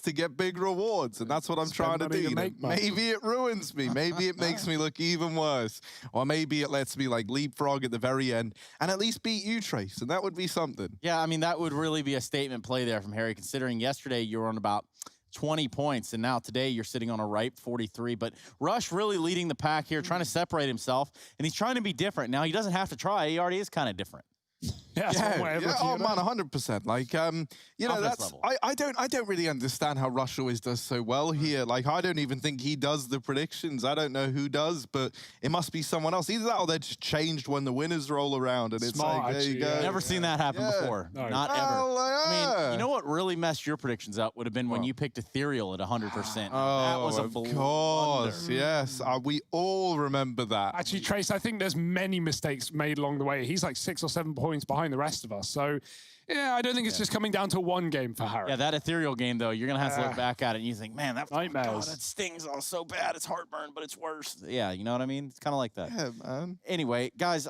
to get big rewards, and that's what I'm trying to do. You know, maybe it ruins me. Maybe it makes me look even worse. Or maybe it lets me like leapfrog at the very end and at least beat you, Trace, and that would be something. Yeah, I mean, that would really be a statement play there from Harry, considering yesterday you were on about 20 points, and now today you're sitting on a ripe 43. But Rush really leading the pack here, trying to separate himself, and he's trying to be different. Now, he doesn't have to try. He already is kind of different. Oh man, 100%. Like, you know, that's I don't really understand how Rush always does so well here. Like, I don't even think he does the predictions. I don't know who does, but it must be someone else. Either that or they're just changed when the winners roll around, and it's like, there you go. Never seen that happen before. No. Not ever. I mean, you know what really messed your predictions up would have been when you picked Ethereal at 100%. Oh, that was a of course, yes. We all remember that. Actually, Trace, I think there's many mistakes made along the way. He's like 6 or 7 points behind the rest of us. So, yeah, I don't think it's just coming down to one game for Harry. Yeah, that Ethereal game, though, you're going to have to look back at it and you think, man, that stings all so bad. It's heartburn, but it's worse. Yeah, you know what I mean? It's kind of like that. Yeah, man. Anyway, guys,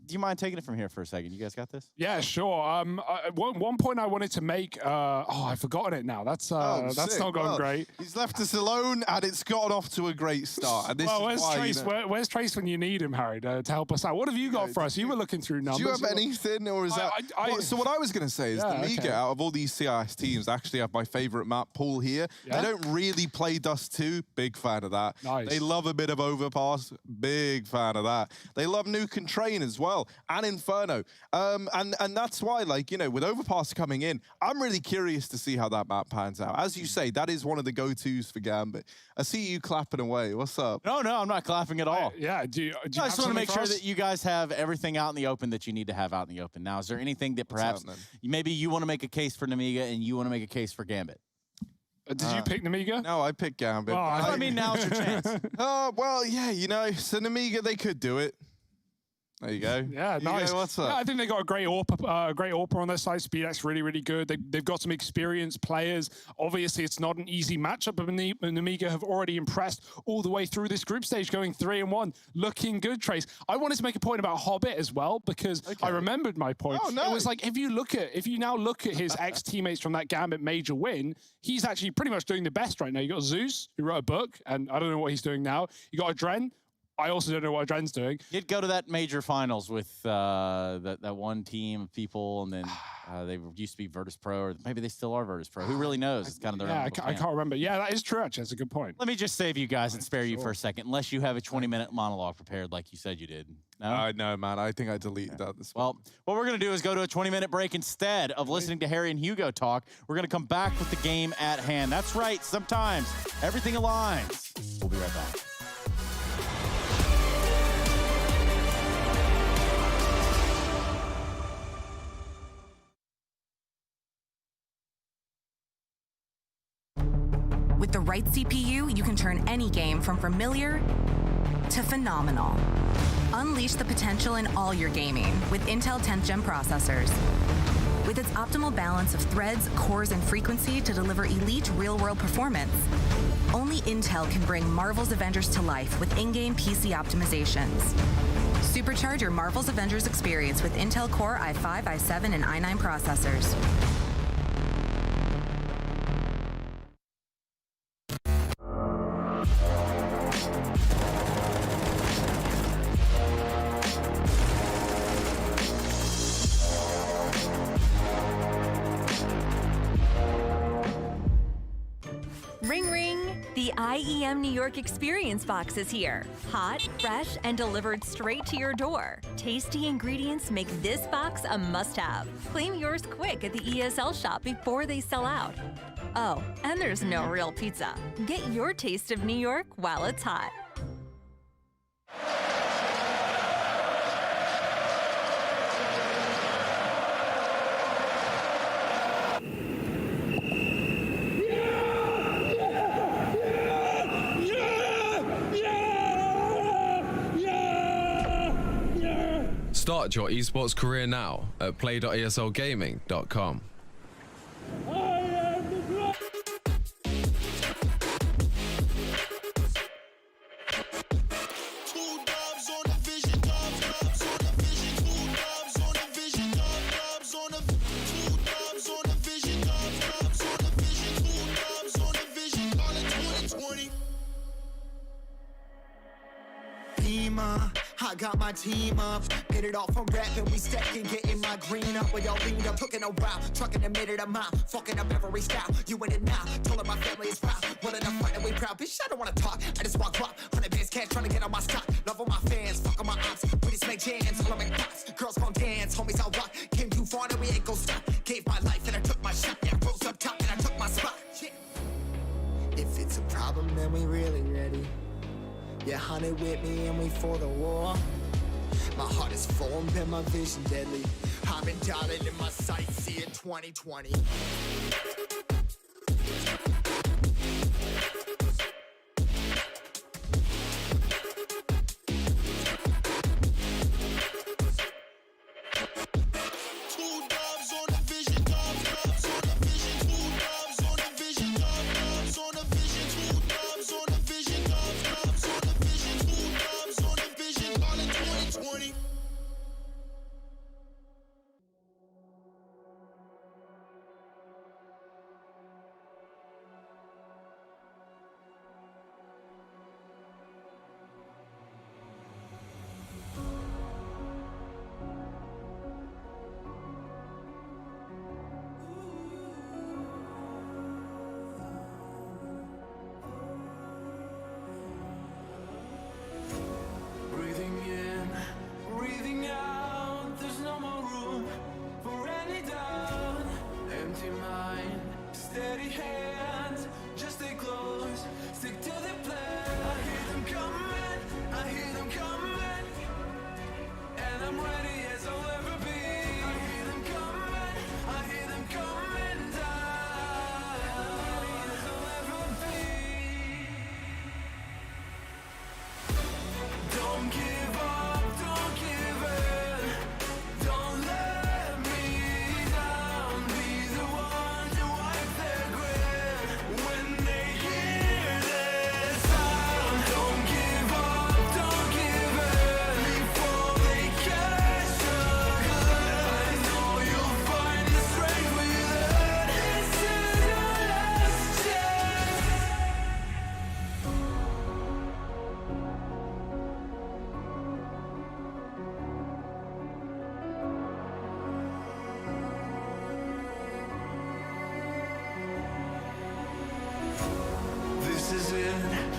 do you mind taking it from here for a second? You guys got this? Yeah, sure. One point I wanted to make, I've forgotten it now. That's not going great. He's left us alone, and it's gotten off to a great start. And this where's Trace? Where's Trace when you need him, Harry, to help us out? What have you got for us? You were looking through numbers. Do you have anything, or is that... So what I was going to say is the Mega, out of all these CIS teams, actually have my favorite map pool here. They don't really play Dust 2. Big fan of that. Nice. They love a bit of Overpass. Big fan of that. They love Nuke and Train as well. And Inferno. And that's why, like, you know, with Overpass coming in, I'm really curious to see how that map pans out. As you say, that is one of the go-tos for Gambit. I see you clapping away. What's up? No, I'm not clapping at all. Do you I just want to make sure that you guys have everything out in the open that you need to have out in the open. Now, is there anything that perhaps maybe you want to make a case for Nemiga and you want to make a case for Gambit? Did you pick Nemiga? No, I picked Gambit. Oh, I mean, now's your chance. Well, yeah, you know, so Nemiga, they could do it. There you go. Yeah, nice. What's up? Yeah, I think they got a great AWPer on their side. SpeedX really good. They've got some experienced players. Obviously, it's not an easy matchup, but Nemiga have already impressed all the way through this group stage, going 3-1, looking good. Trace, I wanted to make a point about Hobbit as well because I remembered my point. Oh, no. It was like if you now look at his ex-teammates from that Gambit major win, he's actually pretty much doing the best right now. You got Zeus, who wrote a book, and I don't know what he's doing now. You got Adren. I also don't know what Adren's doing. You'd go to that major finals with that one team of people, and then they used to be Virtus Pro, or maybe they still are Virtus Pro. Who really knows? It's kind of their own I can't remember. Yeah, that is true, actually. That's a good point. Let me just save you guys and spare you for a second, unless you have a 20-minute monologue prepared like you said you did. No? No, man. I think I deleted that this morning. Well, what we're going to do is go to a 20-minute break instead of listening to Harry and Hugo talk. We're going to come back with the game at hand. That's right. Sometimes everything aligns. We'll be right back. With the right CPU, you can turn any game from familiar to phenomenal. Unleash the potential in all your gaming with Intel 10th Gen processors. With its optimal balance of threads, cores, and frequency to deliver elite real-world performance, only Intel can bring Marvel's Avengers to life with in-game PC optimizations. Supercharge your Marvel's Avengers experience with Intel Core i5, i7, and i9 processors. Ring ring! The IEM New York Experience Box is here. Hot, fresh, and delivered straight to your door. Tasty ingredients make this box a must-have. Claim yours quick at the ESL shop before they sell out. Oh, and there's no real pizza. Get your taste of New York while it's hot. Start your esports career now at play.eslgaming.com. dreamer. I got my team up, hit it off from rapping, we stacking, getting my green up. We all leaned up, took it a while, trucking a minute a mile, fucking up every style. You in it now, told her my family is proud. One of the fight and we proud, bitch. I don't wanna talk, I just walk rock. 100 bands cash, trying to get on my stock. Love all my fans, fuck all my ops. We just make jams, all I make thoughts. Girls gon' dance, homies I'll rock. Came too far, and we ain't gon' stop. Gave my life and I took my shot. Yeah, I rose up top and I took my spot. Yeah. If it's a problem, then we really ready. Yeah, honey with me and we for the war. My heart is formed and my vision deadly. I've been dialing in my sights, see it 2020.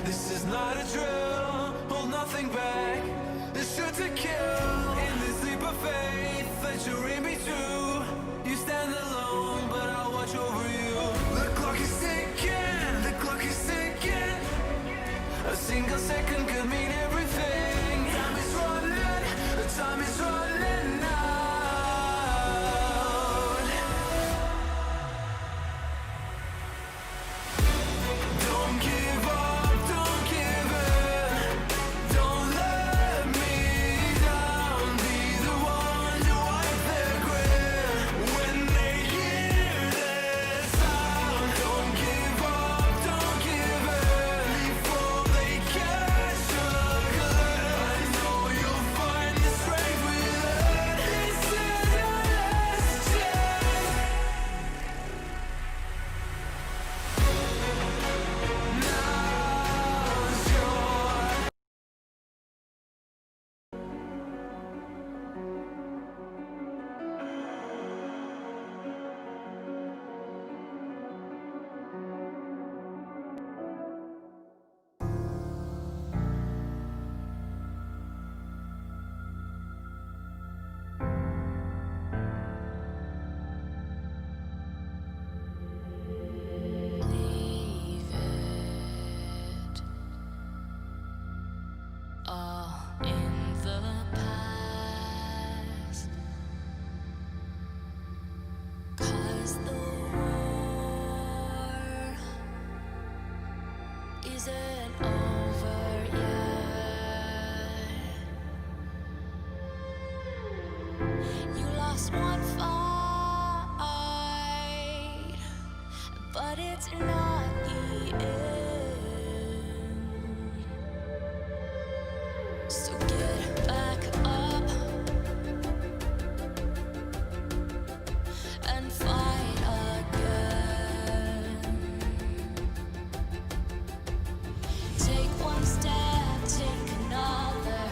This is not a drill, hold nothing back. This shoot to kill in this leap of faith that you're in between. You stand alone, but I'll watch over you. The clock is ticking, the clock is ticking. A single second could mean everything. Time is running, the time is running out. Don't give up. Isn't over yet. You lost one fight, but it's not the end. So get back up and fight again. Take one step, take another.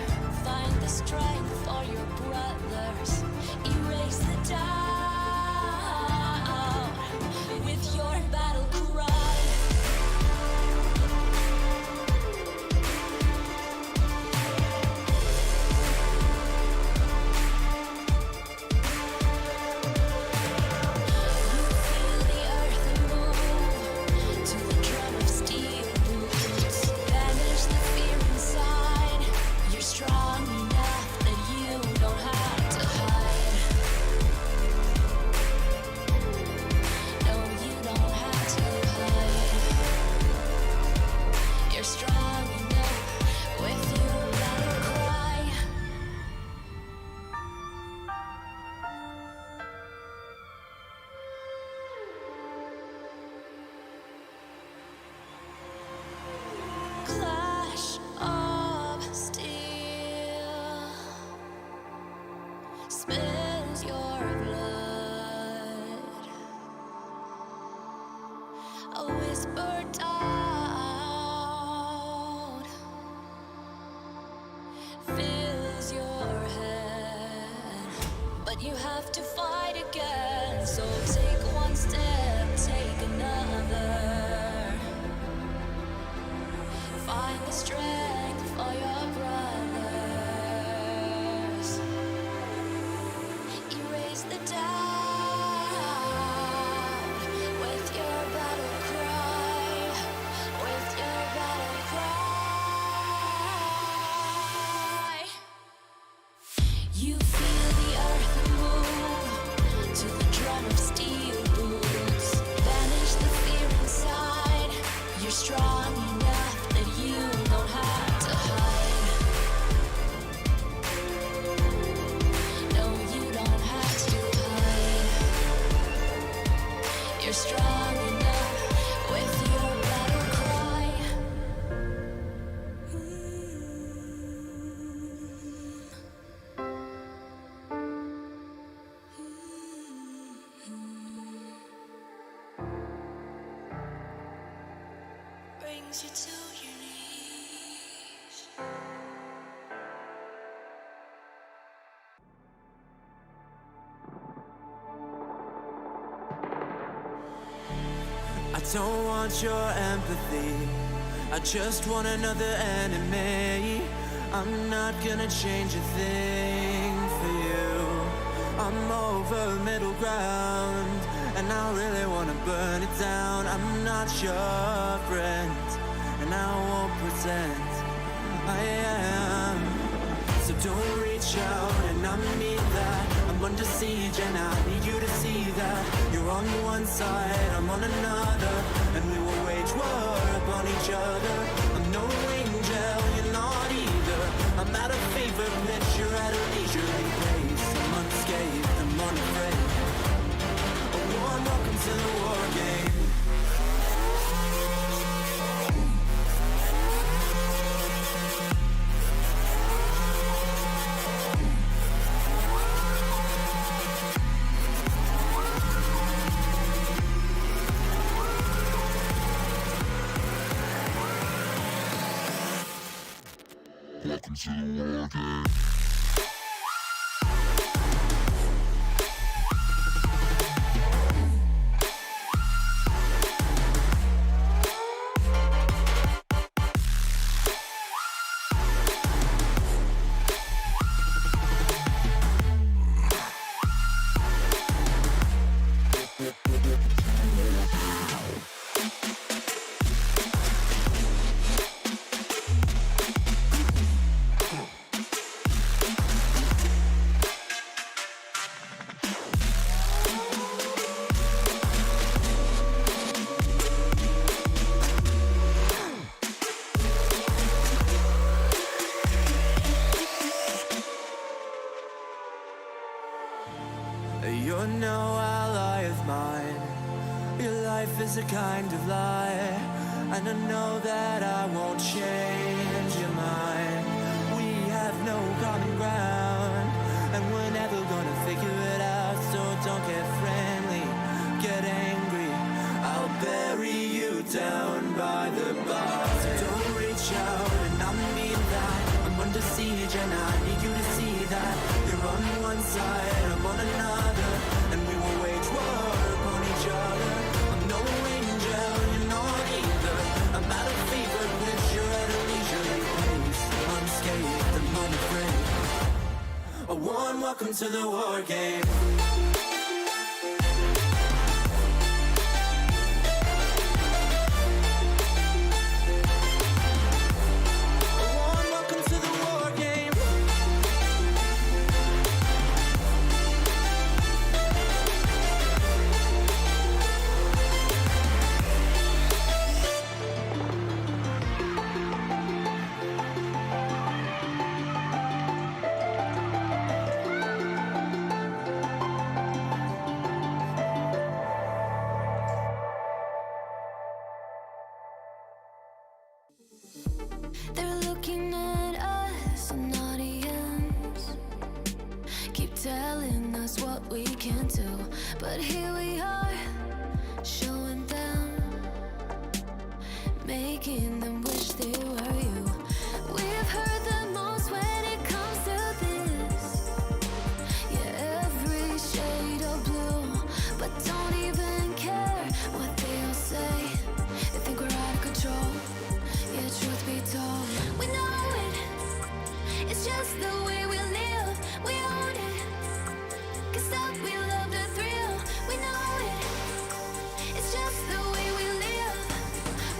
whisper doubt fills your head, but you have to fight again. So take one step, take another. Find the strength for your brothers. Erase the doubt with your battle cry. With your battle cry. You feel the earth move to the drum of steel boots. Banish the fear inside. You're strong enough that you don't have to hide. No, you don't have to hide. You're strong enough with your battle cry. Brings you to your knees. I don't want your empathy, I just want another enemy. I'm not gonna change a thing for you. I'm over middle ground, and I really wanna burn it down. I'm not your friend, and I won't pretend I am. So don't reach out, and I mean that. I'm under siege, and I need you to see that. You're on one side, I'm on another, and we will wage war upon each other. I'm no angel, you're not either. I'm at a favorite pitch, you're at a leisurely pace. I'm unscathed, I'm unafraid. A warm welcome to the war game. Welcome to the war game. You're no ally of mine. Your life is a kind of lie, and I know that I won't change your mind. We have no common ground, and we're never gonna figure it out. So don't get friendly, get angry. I'll bury you down by the bar. So don't reach out, and I mean that. I'm under siege, and I need you to see that. You're on one side, I'm on another, and we will wage war upon each other. I'm no angel, you're not either. I'm at a fever pitch, you're at a leisurely pace. Unscathed, I'm unafraid. A warm welcome to the war game. They're looking at us, an audience. Keep telling us what we can do, but here we are, showing them making them wish they were you. We've heard the most when it comes to this. Yeah, every shade of blue, but don't even care what they all say. They think we're out of control. Yeah, truth be told, we know it. It's just the way we live. We own it. 'Cause that we love the thrill. We know it. It's just the way we live.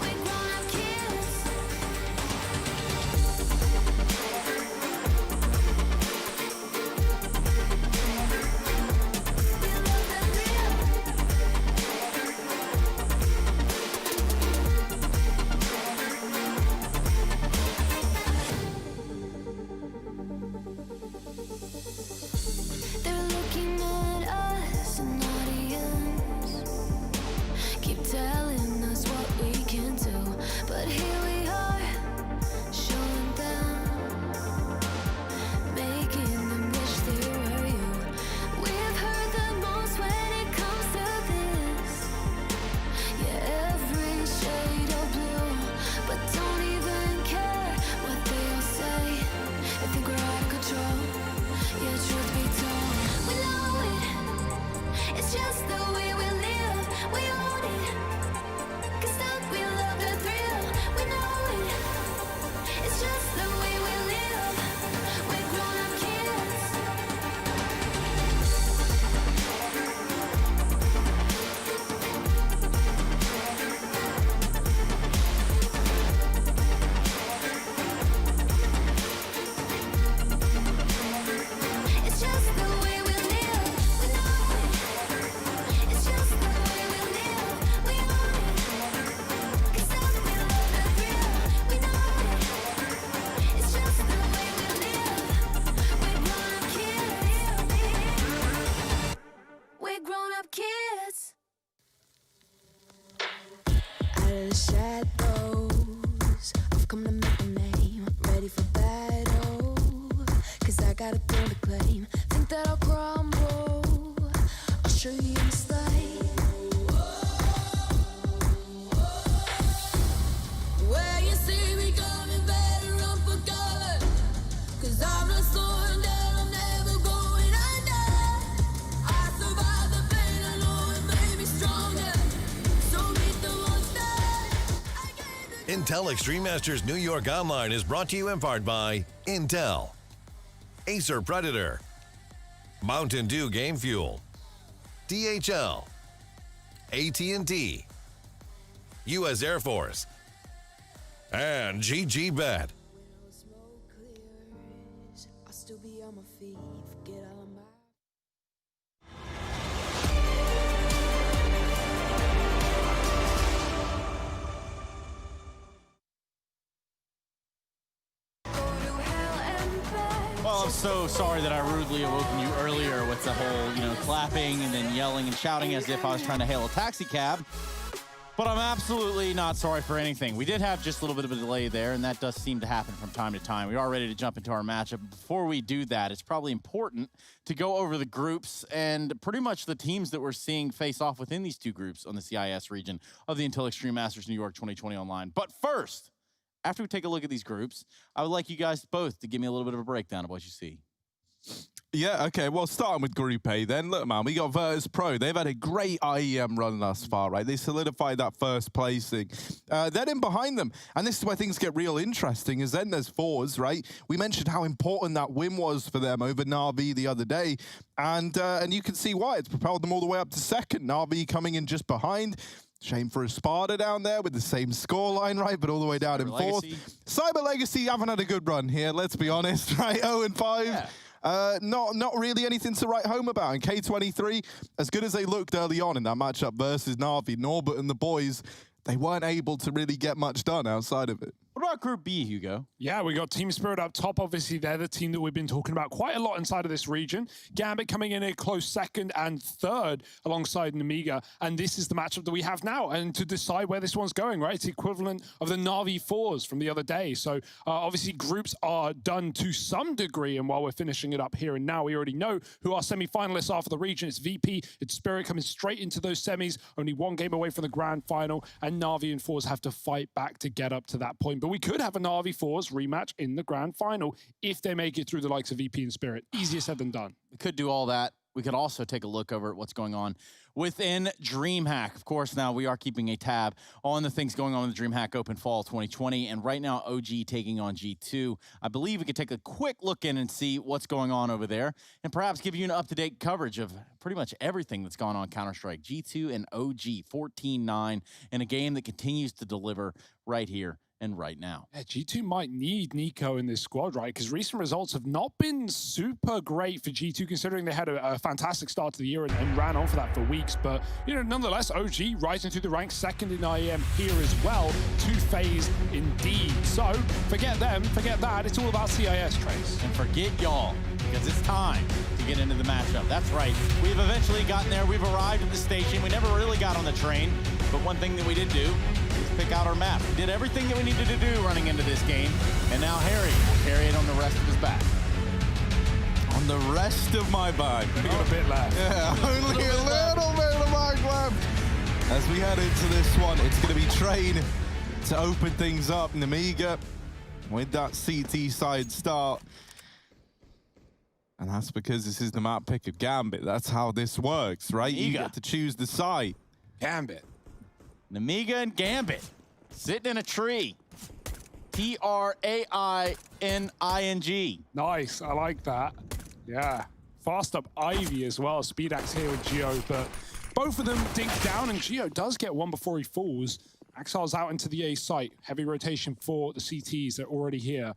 We're grown-up kids. We love the thrill. They're looking at us, an audience. Keep telling us what we can do, but here we are, showing them, making them wish they were you. We've heard the most when it comes to this. Yeah, every shade of blue, but don't even care what they all say. I think we're out of control. Yeah, truth be told, we know it. It's just the way we live. We own it. 'Cause that we love the thrill. We know it. It's just the way we live. We're grown-up kids. It's just the way we live. We know it. It's just the way we live. We own it. 'Cause that we love the thrill. We know it. It's just the way we live. We're grown-up kids. We're grown-up kids. Out of the shadows, I've come to make a name. Ready for battle, 'cause I got a thing to claim. Think that I'll crumble, I'll show you in slave. Where you see me coming, better run for cover, 'cause I'm not slowing down, I'm never going under. I survived the pain, I know it made me stronger. So meet the monster. Intel Extreme Masters New York Online is brought to you in part by Intel, Acer Predator, Mountain Dew Game Fuel, DHL, AT&T, U.S. Air Force, and GG Bet. Smoke clears, I'll still be on my feet. Forget all of my Well, I'm so sorry that I rudely awoken you earlier with the whole, clapping and then yelling and shouting as if I was trying to hail a taxi cab. But I'm absolutely not sorry for anything. We did have just a little bit of a delay there, and that does seem to happen from time to time. We are ready to jump into our matchup. Before we do that, it's probably important to go over the groups and pretty much the teams that we're seeing face off within these two groups on the CIS region of the Intel Extreme Masters New York 2020 Online. But first, after we take a look at these groups, I would like you guys both to give me a little bit of a breakdown of what you see. Yeah, okay, well, starting with Group A then. Look, man, we got Virtus Pro. They've had a great IEM run thus far, right? They solidified that first placing. Then in behind them, and this is where things get real interesting, is then there's Fours, right? We mentioned how important that win was for them over Na'Vi the other day, and you can see why. It's propelled them all the way up to second. Na'Vi coming in just behind. Shame for Espada down there with the same scoreline, right? But all the way down in fourth. Cyber Legacy haven't had a good run here, let's be honest, right? 0-5. Yeah. Not really anything to write home about. And K23, as good as they looked early on in that matchup versus Na'Vi, Norbert and the boys, they weren't able to really get much done outside of it. What about about Group B, Hugo? Yeah, we got Team Spirit up top. Obviously, they're the team that we've been talking about quite a lot inside of this region. Gambit coming in a close second and third alongside Namiga. And this is the matchup that we have now. And to decide where this one's going, right? It's the equivalent of the Na'Vi 4s from the other day. So obviously, groups are done to some degree. And while we're finishing it up here and now, we already know who our semi-finalists are for the region. It's VP, it's Spirit coming straight into those semis. Only one game away from the grand final. And Na'Vi and 4s have to fight back to get up to that point. But we could have a Na'Vi 4s rematch in the grand final if they make it through the likes of VP and Spirit. Easier said than done. We could do all that. We could also take a look over at what's going on within DreamHack. Of course, now we are keeping a tab on the things going on in the DreamHack Open Fall 2020. And right now, OG taking on G2. I believe we could take a quick look in and see what's going on over there and perhaps give you an up-to-date coverage of pretty much everything that's gone on Counter-Strike. G2 and OG 14-9 in a game that continues to deliver right here and right now. Yeah, G2 might need Nico in this squad, right? Because recent results have not been super great for G2, considering they had a fantastic start to the year and ran on for that for weeks. But, you know, nonetheless, OG rising through the ranks, second in IEM here as well. Two-phase indeed. So, forget them, forget that. It's all about CIS, Trace. And forget y'all, because it's time to get into the matchup. That's right. We've eventually gotten there. We've arrived at the station. We never really got on the train. But one thing that we did do is pick out our map. We did everything that we needed to do running into this game. And now Harry will carry it on the rest of his back. On the rest of my back. Only got a bit left. Yeah, only a little bit of back left. As we head into this one, it's going to be Train to open things up. Namiga with that CT side start. And that's because this is the map pick of Gambit. That's how this works, right? You get to choose the side. Gambit. Namiga and Gambit sitting in a tree. T-R-A-I-N-I-N-G. Nice, I like that. Yeah. Fast up Ivy as well. Speedax here with Geo, but both of them dink down, and Geo does get one before he falls. Axel's out into the A site. Heavy rotation for the CTs. They're already here.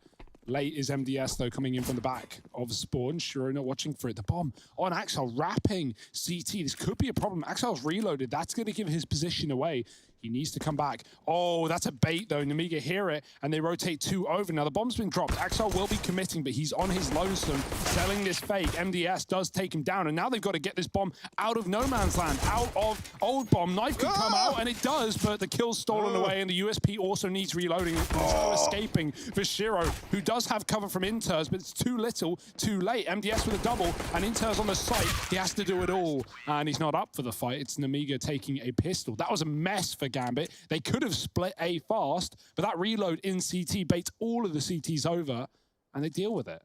Late is MDS, though, coming in from the back of Spawn. Shuro not watching for it. The bomb on Axel, wrapping CT. This could be a problem. Axel's reloaded. That's going to give his position away. He needs to come back. Oh, that's a bait, though. Namiga hear it, and they rotate two over. Now, the bomb's been dropped. Axel will be committing, but he's on his lonesome, selling this fake. MDS does take him down, and now they've got to get this bomb out of no man's land, out of old bomb. Knife could come out, and it does, but the kill's stolen away, and the USP also needs reloading. There's no escaping for Shiro, who does have cover from Inters, but it's too little, too late. MDS with a double, and Inters on the site. He has to do it all, and he's not up for the fight. It's Namiga taking a pistol. That was a mess for Gambit. They could have split A fast, but that reload in CT baits all of the CTs over, and they deal with it.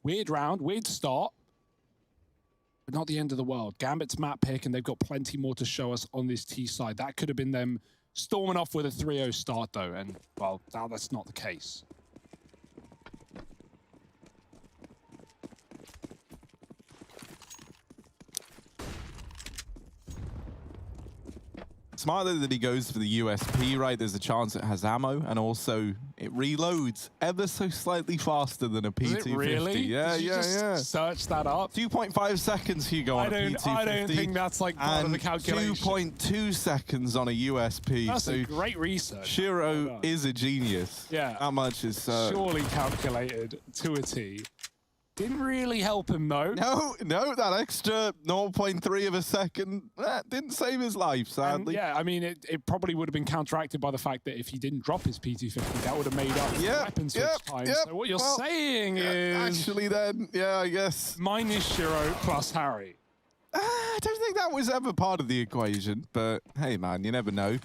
Weird round, weird start, but not the end of the world. Gambit's map pick, and they've got plenty more to show us on this T side. That could have been them storming off with a 3-0 start, though, and, well, now that's not the case. Smarter that he goes for the USP, right? There's a chance it has ammo, and also it reloads ever so slightly faster than a P250. Is it really? Yeah, Did you just search that up? 2.5 seconds, Hugo, on a P250. I don't think that's like part of the calculation. 2.2 seconds on a USP. That's a great research. Shiro is a genius. Yeah. How much is... surely calculated to a T. Didn't really help him, though. No, that extra 0.3 of a second, didn't save his life, sadly. Yeah, I mean, it probably would have been counteracted by the fact that if he didn't drop his P250, that would have made up the weapon switch time. So what you're saying is... Actually, then, yeah, I guess... Minus Shiro plus Harry. I don't think that was ever part of the equation, but hey, man, you never know.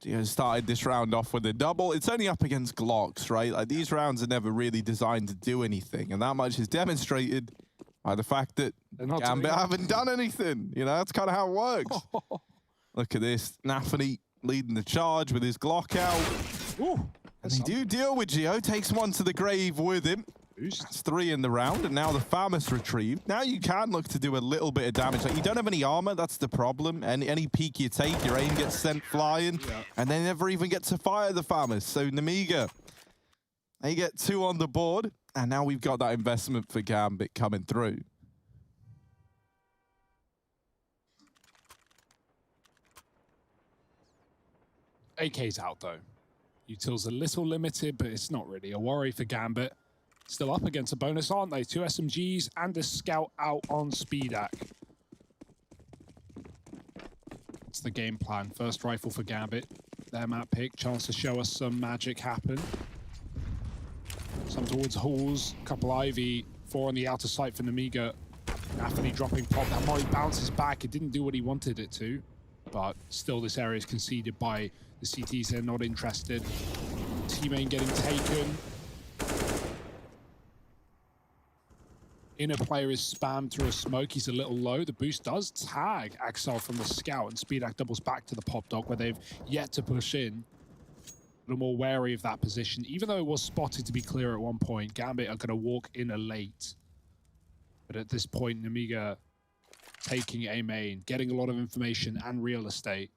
Geo started this round off with a double. It's only up against Glocks, right? Like, these rounds are never really designed to do anything, and that much is demonstrated by the fact that Gambit haven't done anything. You know, that's kind of how it works. Look at this. Nafany leading the charge with his Glock out. Ooh, and they do deal with Geo. Takes one to the grave with him. That's 3 in the round, and now the FAMAS retrieved. Now you can look to do a little bit of damage. Like, you don't have any armor, that's the problem. Any peek you take, your aim gets sent flying, and they never even get to fire the FAMAS. So Namiga, they get 2 on the board, and now we've got that investment for Gambit coming through. AK's out, though. Util's a little limited, but it's not really a worry for Gambit. Still up against a bonus, aren't they? 2 SMGs and a scout out on Speedak. It's the game plan. First rifle for Gambit. Their map pick. Chance to show us some magic happen. Some towards Halls. Couple Ivy. 4 on the outer sight for Namiga. Anthony dropping pop. That Mori bounces back. It didn't do what he wanted it to. But still, this area is conceded by the CTs. They're not interested. T-main getting taken. Inner player is spammed through a smoke. He's a little low. The boost does tag Axel from the scout, and Speedak doubles back to the pop dog where they've yet to push in. A little more wary of that position. Even though it was spotted to be clear at one point, Gambit are going to walk in a late. But at this point, Namiga taking A main, getting a lot of information and real estate.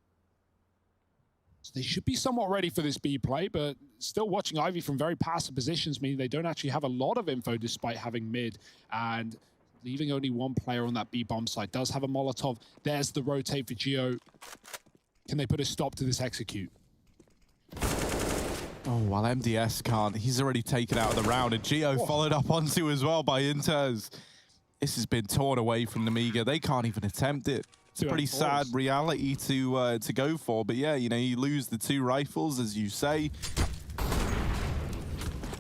So they should be somewhat ready for this B play, but still watching Ivy from very passive positions, meaning they don't actually have a lot of info despite having mid and leaving only one player on that B bomb site. Does have a Molotov. There's the rotate for Geo. Can they put a stop to this execute? Oh, while MDS can't. He's already taken out of the round, and Geo followed up onto as well by Inters. This has been torn away from Namiga. They can't even attempt it. It's a pretty sad reality to go for, but yeah, you know, you lose the 2 rifles, as you say.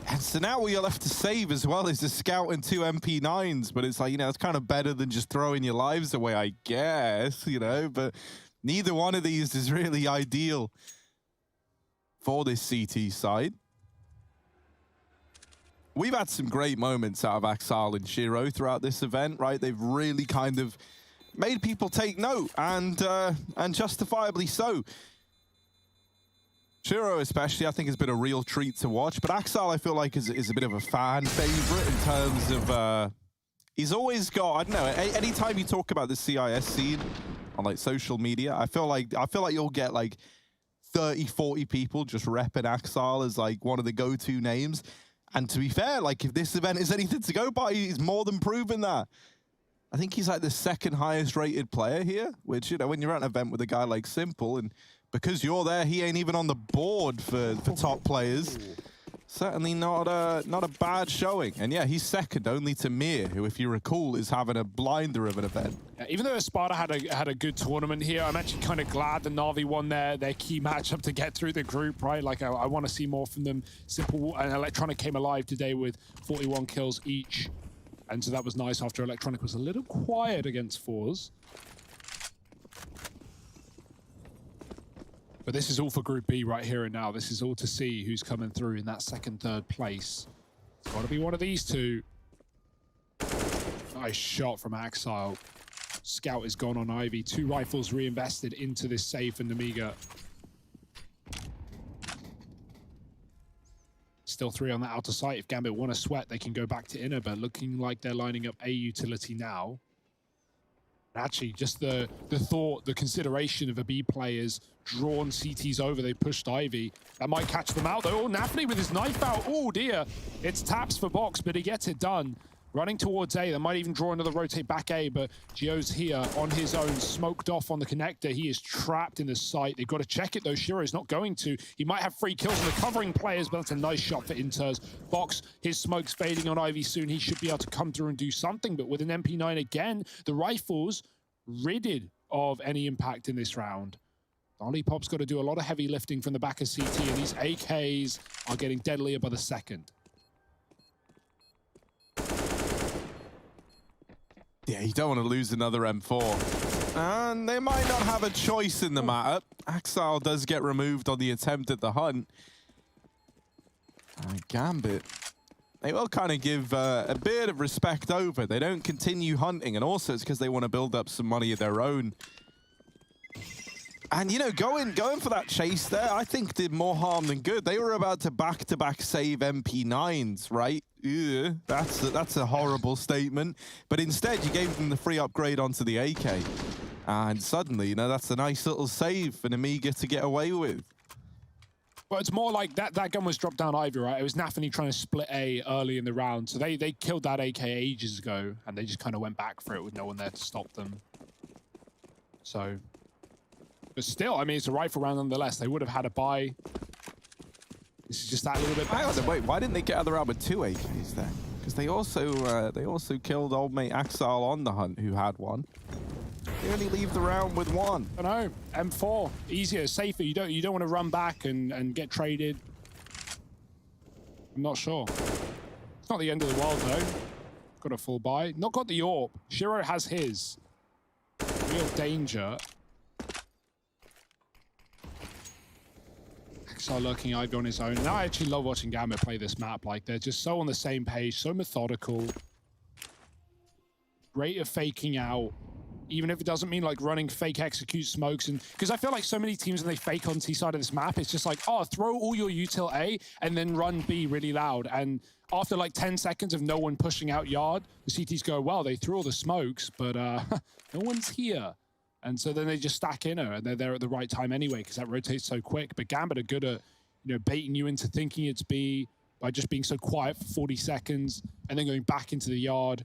And so now all you're left to save as well is a scout and 2 MP9s, but it's like, you know, it's kind of better than just throwing your lives away, I guess, you know, but neither one of these is really ideal for this CT side. We've had some great moments out of Axel and Shiro throughout this event, right? They've really kind of made people take note, and justifiably so. Shiro especially, I think, has been a real treat to watch, but Axel, I feel like, is a bit of a fan favorite in terms of, he's always got, I don't know, anytime you talk about the CIS scene on like social media, I feel like you'll get like 30, 40 people just repping Axel as like one of the go-to names. And to be fair, like, if this event is anything to go by, he's more than proven that. I think he's like the 2nd highest rated player here, which, you know, when you're at an event with a guy like Simple, and because you're there, he ain't even on the board for top players. Certainly not a bad showing. And yeah, he's 2nd only to Mir, who, if you recall, is having a blinder of an event. Yeah, even though Espada had a good tournament here, I'm actually kind of glad that Na'Vi won their key matchup to get through the group, right? Like, I want to see more from them. Simple and Electronic came alive today with 41 kills each. And so that was nice after Electronic was a little quiet against Fours. But this is all for Group B right here and now. This is all to see who's coming through in that 2nd, 3rd place. It's got to be one of these 2. Nice shot from Axile. Scout is gone on Ivy. 2 rifles reinvested into this save for Namiga. Still 3 on the outer site. If Gambit want to sweat, they can go back to inner, but looking like they're lining up A utility now. Actually, just the thought, the consideration of a B player's drawn CTs over, they pushed Ivy. That might catch them out, though. Oh, Nafny with his knife out. Oh, dear. It's taps for Box, but he gets it done. Running towards A. They might even draw another rotate back A, but Gio's here on his own, smoked off on the connector. He is trapped in the site. They've got to check it, though. Shiro's not going to. He might have free kills on the covering players, but that's a nice shot for Inters. Box, his smoke's fading on Ivy soon. He should be able to come through and do something, but with an MP9 again, the rifles ridded of any impact in this round. Lollipop's got to do a lot of heavy lifting from the back of CT, and these AKs are getting deadlier by the second. Yeah, you don't want to lose another M4. And they might not have a choice in the matter. Axel does get removed on the attempt at the hunt. And Gambit, they will kind of give a bit of respect over. They don't continue hunting, and also it's because they want to build up some money of their own. And, you know, going for that chase there, I think did more harm than good. They were about to back-to-back save MP9s, right? Ew, that's a horrible statement. But instead, you gave them the free upgrade onto the AK. And suddenly, you know, that's a nice little save for an Amiga to get away with. Well, it's more like that gun was dropped down Ivy, right? It was Nafany trying to split A early in the round. So they killed that AK ages ago, and they just kind of went back for it with no one there to stop them. So But still, I mean, it's a rifle round nonetheless. They would have had a buy. This is just that little bit better. Wait, why didn't they get out of the round with 2 AKs then? Because they also killed old mate Axel on the hunt, who had one. They only leave the round with 1. I know. M4, easier, safer. You don't want to run back and get traded. I'm not sure. It's not the end of the world though. Got a full buy. Not got the AWP. Shiro has his. Real danger. Axel lurking Ivy on his own. And I actually love watching Gambit play this map. Like, they're just so on the same page, so methodical. Great at faking out. Even if it doesn't mean like running fake execute smokes. And because I feel like so many teams when they fake on T side of this map, it's just like, oh, throw all your util A and then run B really loud. And after like 10 seconds of no one pushing out yard, the CTs go, well, they threw all the smokes, but no one's here. And so then they just stack in her and they're there at the right time anyway, because that rotates so quick. But Gambit are good at, you know, baiting you into thinking it's B by just being so quiet for 40 seconds and then going back into the yard.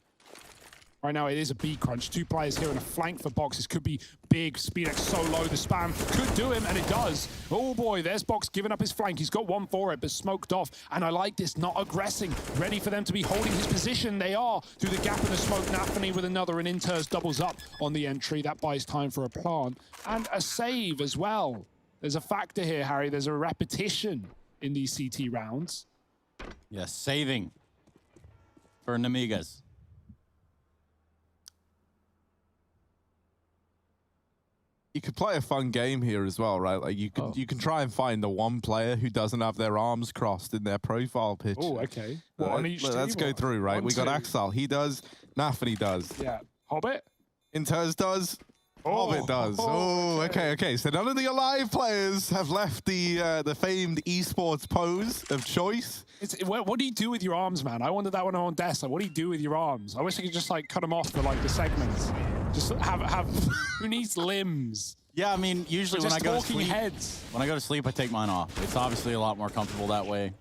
Right now, it is a B crunch. 2 players here and a flank for Box. This could be big. SpeedX so low. The spam could do him, and it does. Oh, boy. There's Box giving up his flank. He's got 1 for it, but smoked off. And I like this. Not aggressing. Ready for them to be holding his position. They are. Through the gap in the smoke, Nafany with another, and Inters doubles up on the entry. That buys time for a plant. And a save as well. There's a factor here, Harry. There's a repetition in these CT rounds. Yes, saving for Namigas. You could play a fun game here as well, right? Like you can try and find the one player who doesn't have their arms crossed in their profile picture. Oh, okay. Well, on each let's go through, right? We got Axel. He does. Nafany does. Yeah. Hobbit? Inters does. Hobbit does. Oh, okay. So none of the alive players have left the famed esports pose of choice. What do you do with your arms, man? I wondered that when I'm on desk. Like, what do you do with your arms? I wish I could just like cut them off for like the segments. Just have who needs limbs? Yeah, I mean, usually when I go to sleep, heads. When I go to sleep, I take mine off. It's obviously a lot more comfortable that way.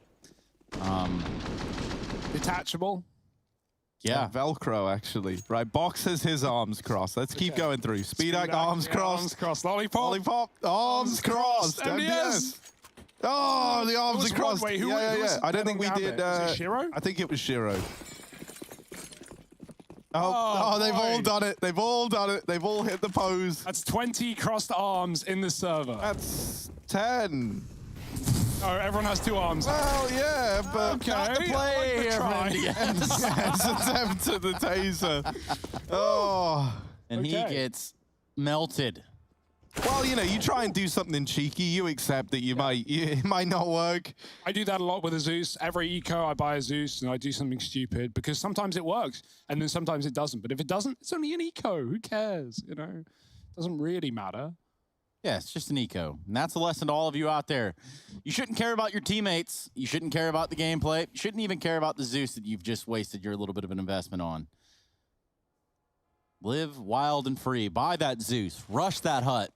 Detachable. Yeah, Velcro actually. Right, Box has his arms crossed. Let's keep going through. Speedak, arms crossed. Arms crossed. Lollipop. Arms crossed. MDS. Oh, the arms are crossed. Wait, yeah. I don't think we did. Was it Shiro? I think it was Shiro. Oh, they've all done it. They've all done it. They've all hit the pose. That's 20 crossed arms in the server. That's 10. Oh, everyone has 2 arms. Well, yeah, but okay. Not the play like here. yes, attempt to the taser. Oh. And he gets melted. Well, you know, you try and do something cheeky, you accept that it might not work. I do that a lot with a Zeus. Every eco, I buy a Zeus and I do something stupid because sometimes it works and then sometimes it doesn't. But if it doesn't, it's only an eco. Who cares? You know, it doesn't really matter. Yeah, it's just an eco. And that's a lesson to all of you out there. You shouldn't care about your teammates. You shouldn't care about the gameplay. You shouldn't even care about the Zeus that you've just wasted your little bit of an investment on. Live wild and free. Buy that Zeus. Rush that hut.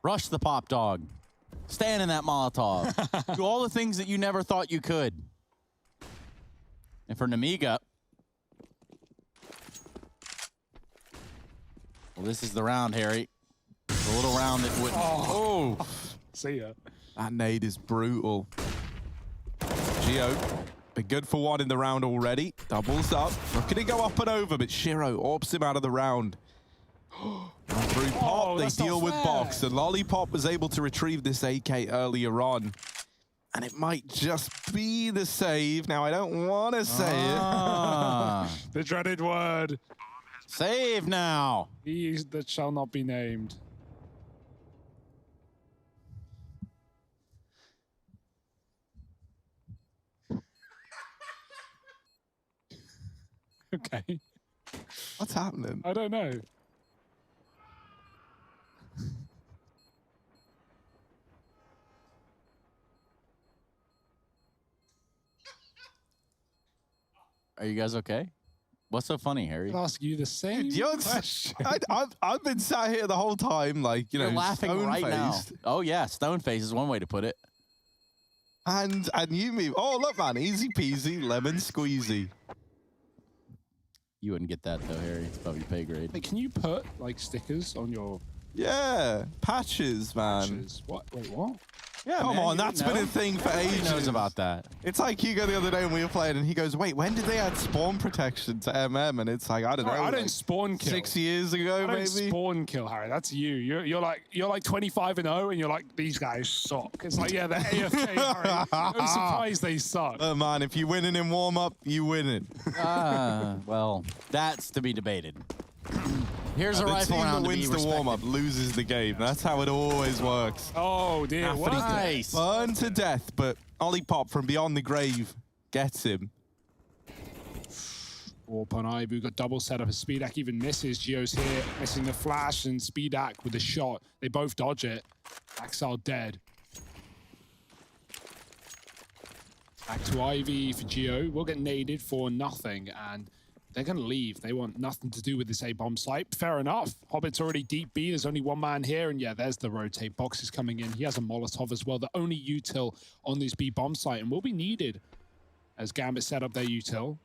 Rush the pop dog. Stand in that Molotov. Do all the things that you never thought you could. And for Namiga, well, this is the round, Harry. The little round that wouldn't. Oh. See ya. That nade is brutal. Geo, been good for 1 in the round already. Doubles up. Looking to go up and over, but Shiro orbs him out of the round. And through Pop, they deal with Box. And Lollipop was able to retrieve this AK earlier on. And it might just be the save. Now, I don't want to say it. The dreaded word. Save now. He that shall not be named. Okay. What's happening? I don't know. Are you guys okay? What's so funny, Harry? I'll ask you the same question. I've been sat here the whole time, like, you know, You're laughing right now. stone-faced. Oh, yeah. Stone face is one way to put it. And you move. Oh, look, man. Easy peasy, lemon squeezy. You wouldn't get that, though, Harry. It's probably pay grade. Hey, can you put, like, stickers on your Yeah, patches, man. Patches. What? Wait, what? Yeah, Come man, on, that's been a thing for ages. He knows about that. It's like Hugo the other day when we were playing, and he goes, "Wait, when did they add spawn protection to MM?" And it's like, I don't know. I don't like spawn kill. 6 years ago, I don't maybe. spawn kill, Harry. That's you. You're like 25-0, and you're like, these guys suck. It's like, yeah, they're AFK, Harry. I'm surprised they suck. Oh man, if you're winning in warm up, you winning. Well, that's to be debated. Here's a the rifle team round that to be wins the respected. warm up loses the game. That's how it always works. Oh dear, what? Nice. Burned to death, but Ollie Pop from beyond the grave gets him. Warp on Ivy. We've got double setup. Speedak even misses. Geo's here, missing the flash, and Speedak with the shot. They both dodge it. Axel dead. Back to Ivy for Geo. We'll get naded for nothing, and they're going to leave. They want nothing to do with this A-bomb site. Fair enough. Hobbit's already deep B. There's only one man here, and yeah, there's the rotate. Box is coming in. He has a Molotov as well. The only util on this B-bomb site, and will be needed as Gambit set up their util.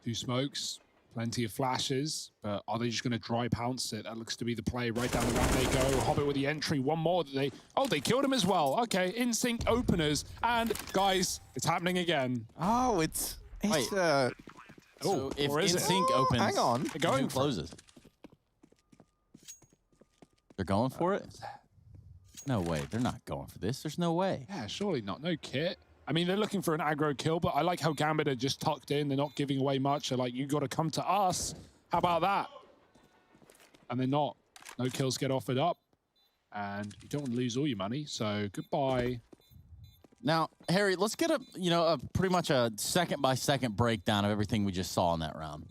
Two smokes, plenty of flashes, but are they just going to dry pounce it? That looks to be the play. Right down the ramp they go. Hobbit with the entry. One more that they... Oh, they killed him as well. Okay, in sync openers. And, guys, it's happening again. Oh, it's So if or is it? InSync opens, hang on. They're going who for closes? They're going for it? No way. They're not going for this. There's no way. Yeah, surely not. No kit. I mean, they're looking for an aggro kill, but I like how Gambit are just tucked in. They're not giving away much. They're like, you got to come to us. How about that? And they're not. No kills get offered up. And you don't want to lose all your money, so goodbye. Now, Harry, let's get a pretty much a second-by-second breakdown of everything we just saw in that round.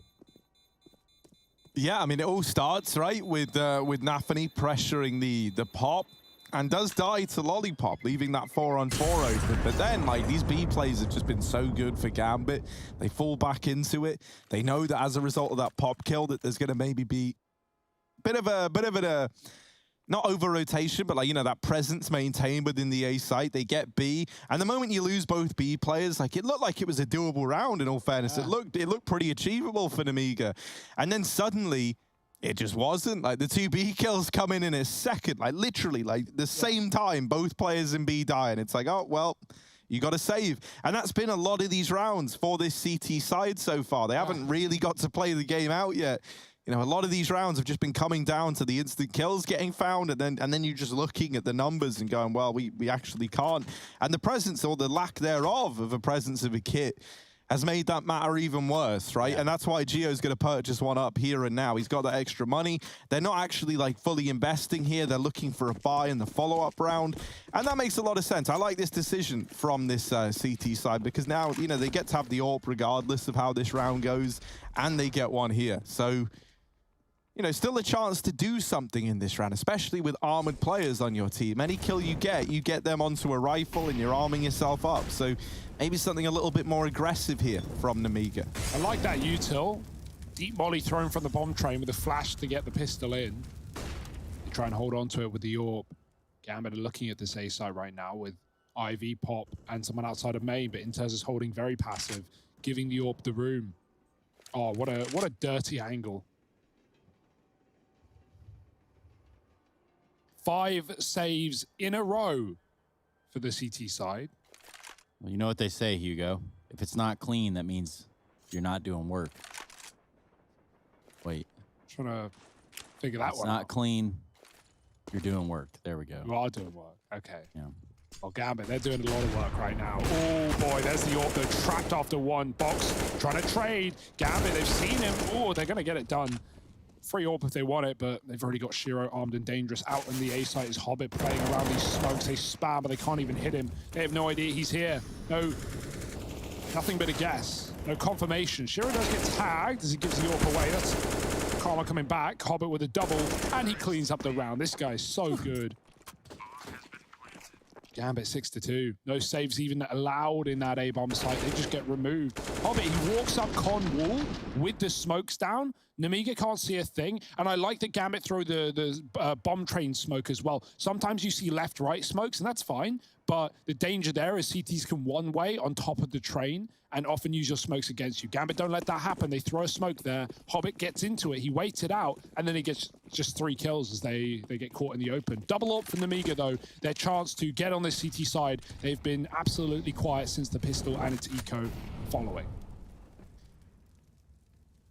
Yeah, I mean, it all starts, right, with Nafany pressuring the pop and does die to Lollipop, leaving that 4-on-4 open. But then, like, these B plays have just been so good for Gambit. They fall back into it. They know that as a result of that pop kill that there's going to maybe be a bit of a not over-rotation, but, like, you know, that presence maintained within the A site. They get B, and the moment you lose both B players, like, it looked like it was a doable round, in all fairness. Yeah. It looked pretty achievable for Namiga. And then suddenly, it just wasn't. Like, the 2 B kills come in a second, like, literally, like, the same time, both players in B die, and it's like, oh, well, you got to save. And that's been a lot of these rounds for this CT side so far. They haven't really got to play the game out yet. You know, a lot of these rounds have just been coming down to the instant kills getting found, and then you're just looking at the numbers and going, well, we actually can't. And the presence, or the lack thereof of a presence of a kit, has made that matter even worse, right? Yeah. And that's why Gio's going to purchase one up here and now. He's got that extra money. They're not actually, like, fully investing here. They're looking for a buy in the follow-up round. And that makes a lot of sense. I like this decision from this CT side, because now, you know, they get to have the AWP regardless of how this round goes, and they get one here. So, you know, still a chance to do something in this round, especially with armored players on your team. Any kill you get them onto a rifle and you're arming yourself up. So maybe something a little bit more aggressive here from Namiga. I like that util. Deep molly thrown from the bomb train with a flash to get the pistol in. They try and hold on to it with the AWP. Gambit are looking at this A side right now with Ivy, Pop, and someone outside of main, but Intez is holding very passive, giving the AWP the room. Oh, what a dirty angle. 5 saves in a row for the CT side. Well, you know what they say, Hugo. If it's not clean, that means you're not doing work. Wait. Trying to figure that one out. It's not clean. You're doing work. There we go. You are doing work. Okay. Yeah. Well, Gambit, they're doing a lot of work right now. Oh, boy, there's the AWP. They're trapped after one. Box trying to trade. Gambit, they've seen him. Oh, they're going to get it done. Free AWP if they want it, but they've already got Shiro armed and dangerous. Out on the A site is Hobbit playing around these smokes. They spam, but they can't even hit him. They have no idea he's here. Nothing but a guess. No confirmation. Shiro does get tagged as he gives the AWP away. That's Karma coming back. Hobbit with a double, and he cleans up the round. This guy's so good. Gambit 6-2. No saves even allowed in that A-bomb site. They just get removed. Hobbit, he walks up con wall with the smokes down. Nemiga can't see a thing, and I like that Gambit throw the bomb train smoke as well. Sometimes you see left-right smokes, and that's fine, but the danger there is CTs can one-way on top of the train and often use your smokes against you. Gambit don't let that happen. They throw a smoke there. Hobbit gets into it. He waits it out, and then he gets just 3 kills as they get caught in the open. Double up from Nemiga, though. Their chance to get on this CT side. They've been absolutely quiet since the pistol and its eco following.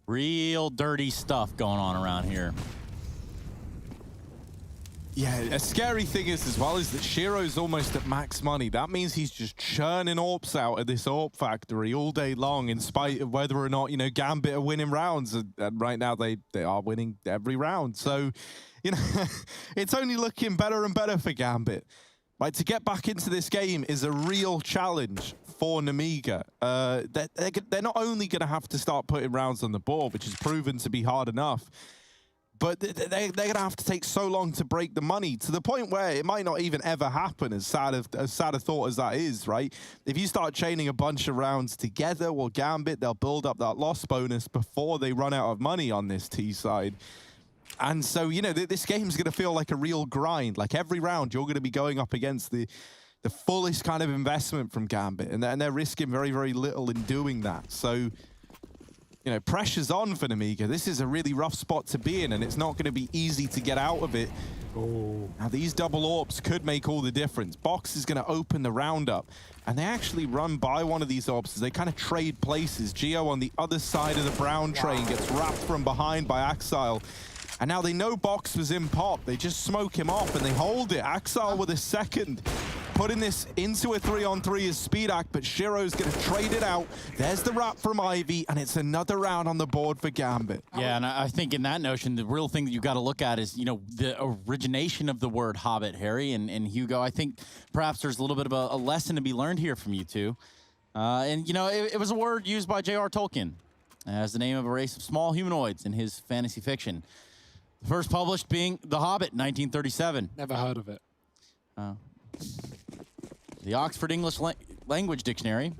Real dirty stuff going on around here. Yeah, a scary thing is as well is that Shiro's almost at max money. That means he's just churning AWPs out of this AWP factory all day long, in spite of whether or not, you know, Gambit are winning rounds. And right now they are winning every round. So, you know, it's only looking better and better for Gambit. Like, to get back into this game is a real challenge for Nemiga. They're not only going to have to start putting rounds on the board, which is proven to be hard enough, but they're going to have to take so long to break the money, to the point where it might not even ever happen, as sad a thought as that is, right? If you start chaining a bunch of rounds together, well, Gambit, they'll build up that loss bonus before they run out of money on this T side. And so, you know, this game's going to feel like a real grind. Like, every round, you're going to be going up against the fullest kind of investment from Gambit, and they're risking very, very little in doing that. So, you know, pressure's on for Nemiga. This is a really rough spot to be in, and it's not going to be easy to get out of it. Oh. Now, these double AWPs could make all the difference. Box is going to open the round up, and they actually run by one of these AWPs as they kind of trade places. Geo on the other side of the brown train gets wrapped from behind by Axile. And now they know Box was in pop. They just smoke him off, and they hold it. Axile with a second. Putting this into a 3-on-3 is Speedak, but Shiro's going to trade it out. There's the wrap from Ivy, and it's another round on the board for Gambit. Yeah, and I think in that notion, the real thing that you got to look at is, you know, the origination of the word Hobbit, Harry and Hugo. I think perhaps there's a little bit of a lesson to be learned here from you two. And, you know, it was a word used by J.R. Tolkien as the name of a race of small humanoids in his fantasy fiction. The first published being The Hobbit, 1937. Never heard of it. The Oxford English Language Dictionary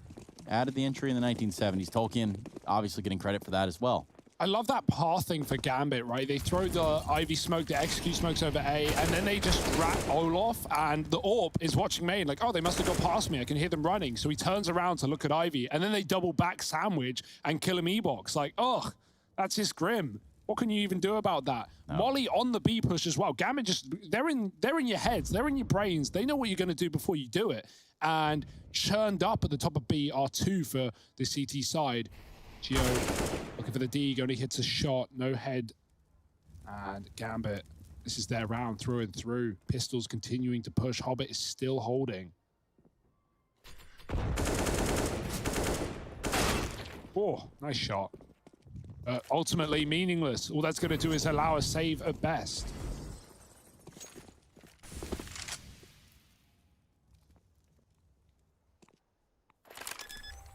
added the entry in the 1970s. Tolkien obviously getting credit for that as well. I love that pathing for Gambit, right? They throw the Ivy smoke, the execute smokes over A, and then they just wrap Olaf, and the AWP is watching main, like, oh, they must have got past me. I can hear them running. So he turns around to look at Ivy, and then they double back sandwich and kill him E-box. Like, ugh, that's just grim. What can you even do about that? No. Molly on the B push as well. Gambit just, they're in your heads, they're in your brains. They know what you're going to do before you do it. And churned up at the top of B are 2 for the CT side. Geo looking for the D, only hits a shot, no head. And Gambit, this is their round through and through. Pistols continuing to push. Hobbit is still holding. Oh, nice shot. Ultimately meaningless. All that's going to do is allow a save at best.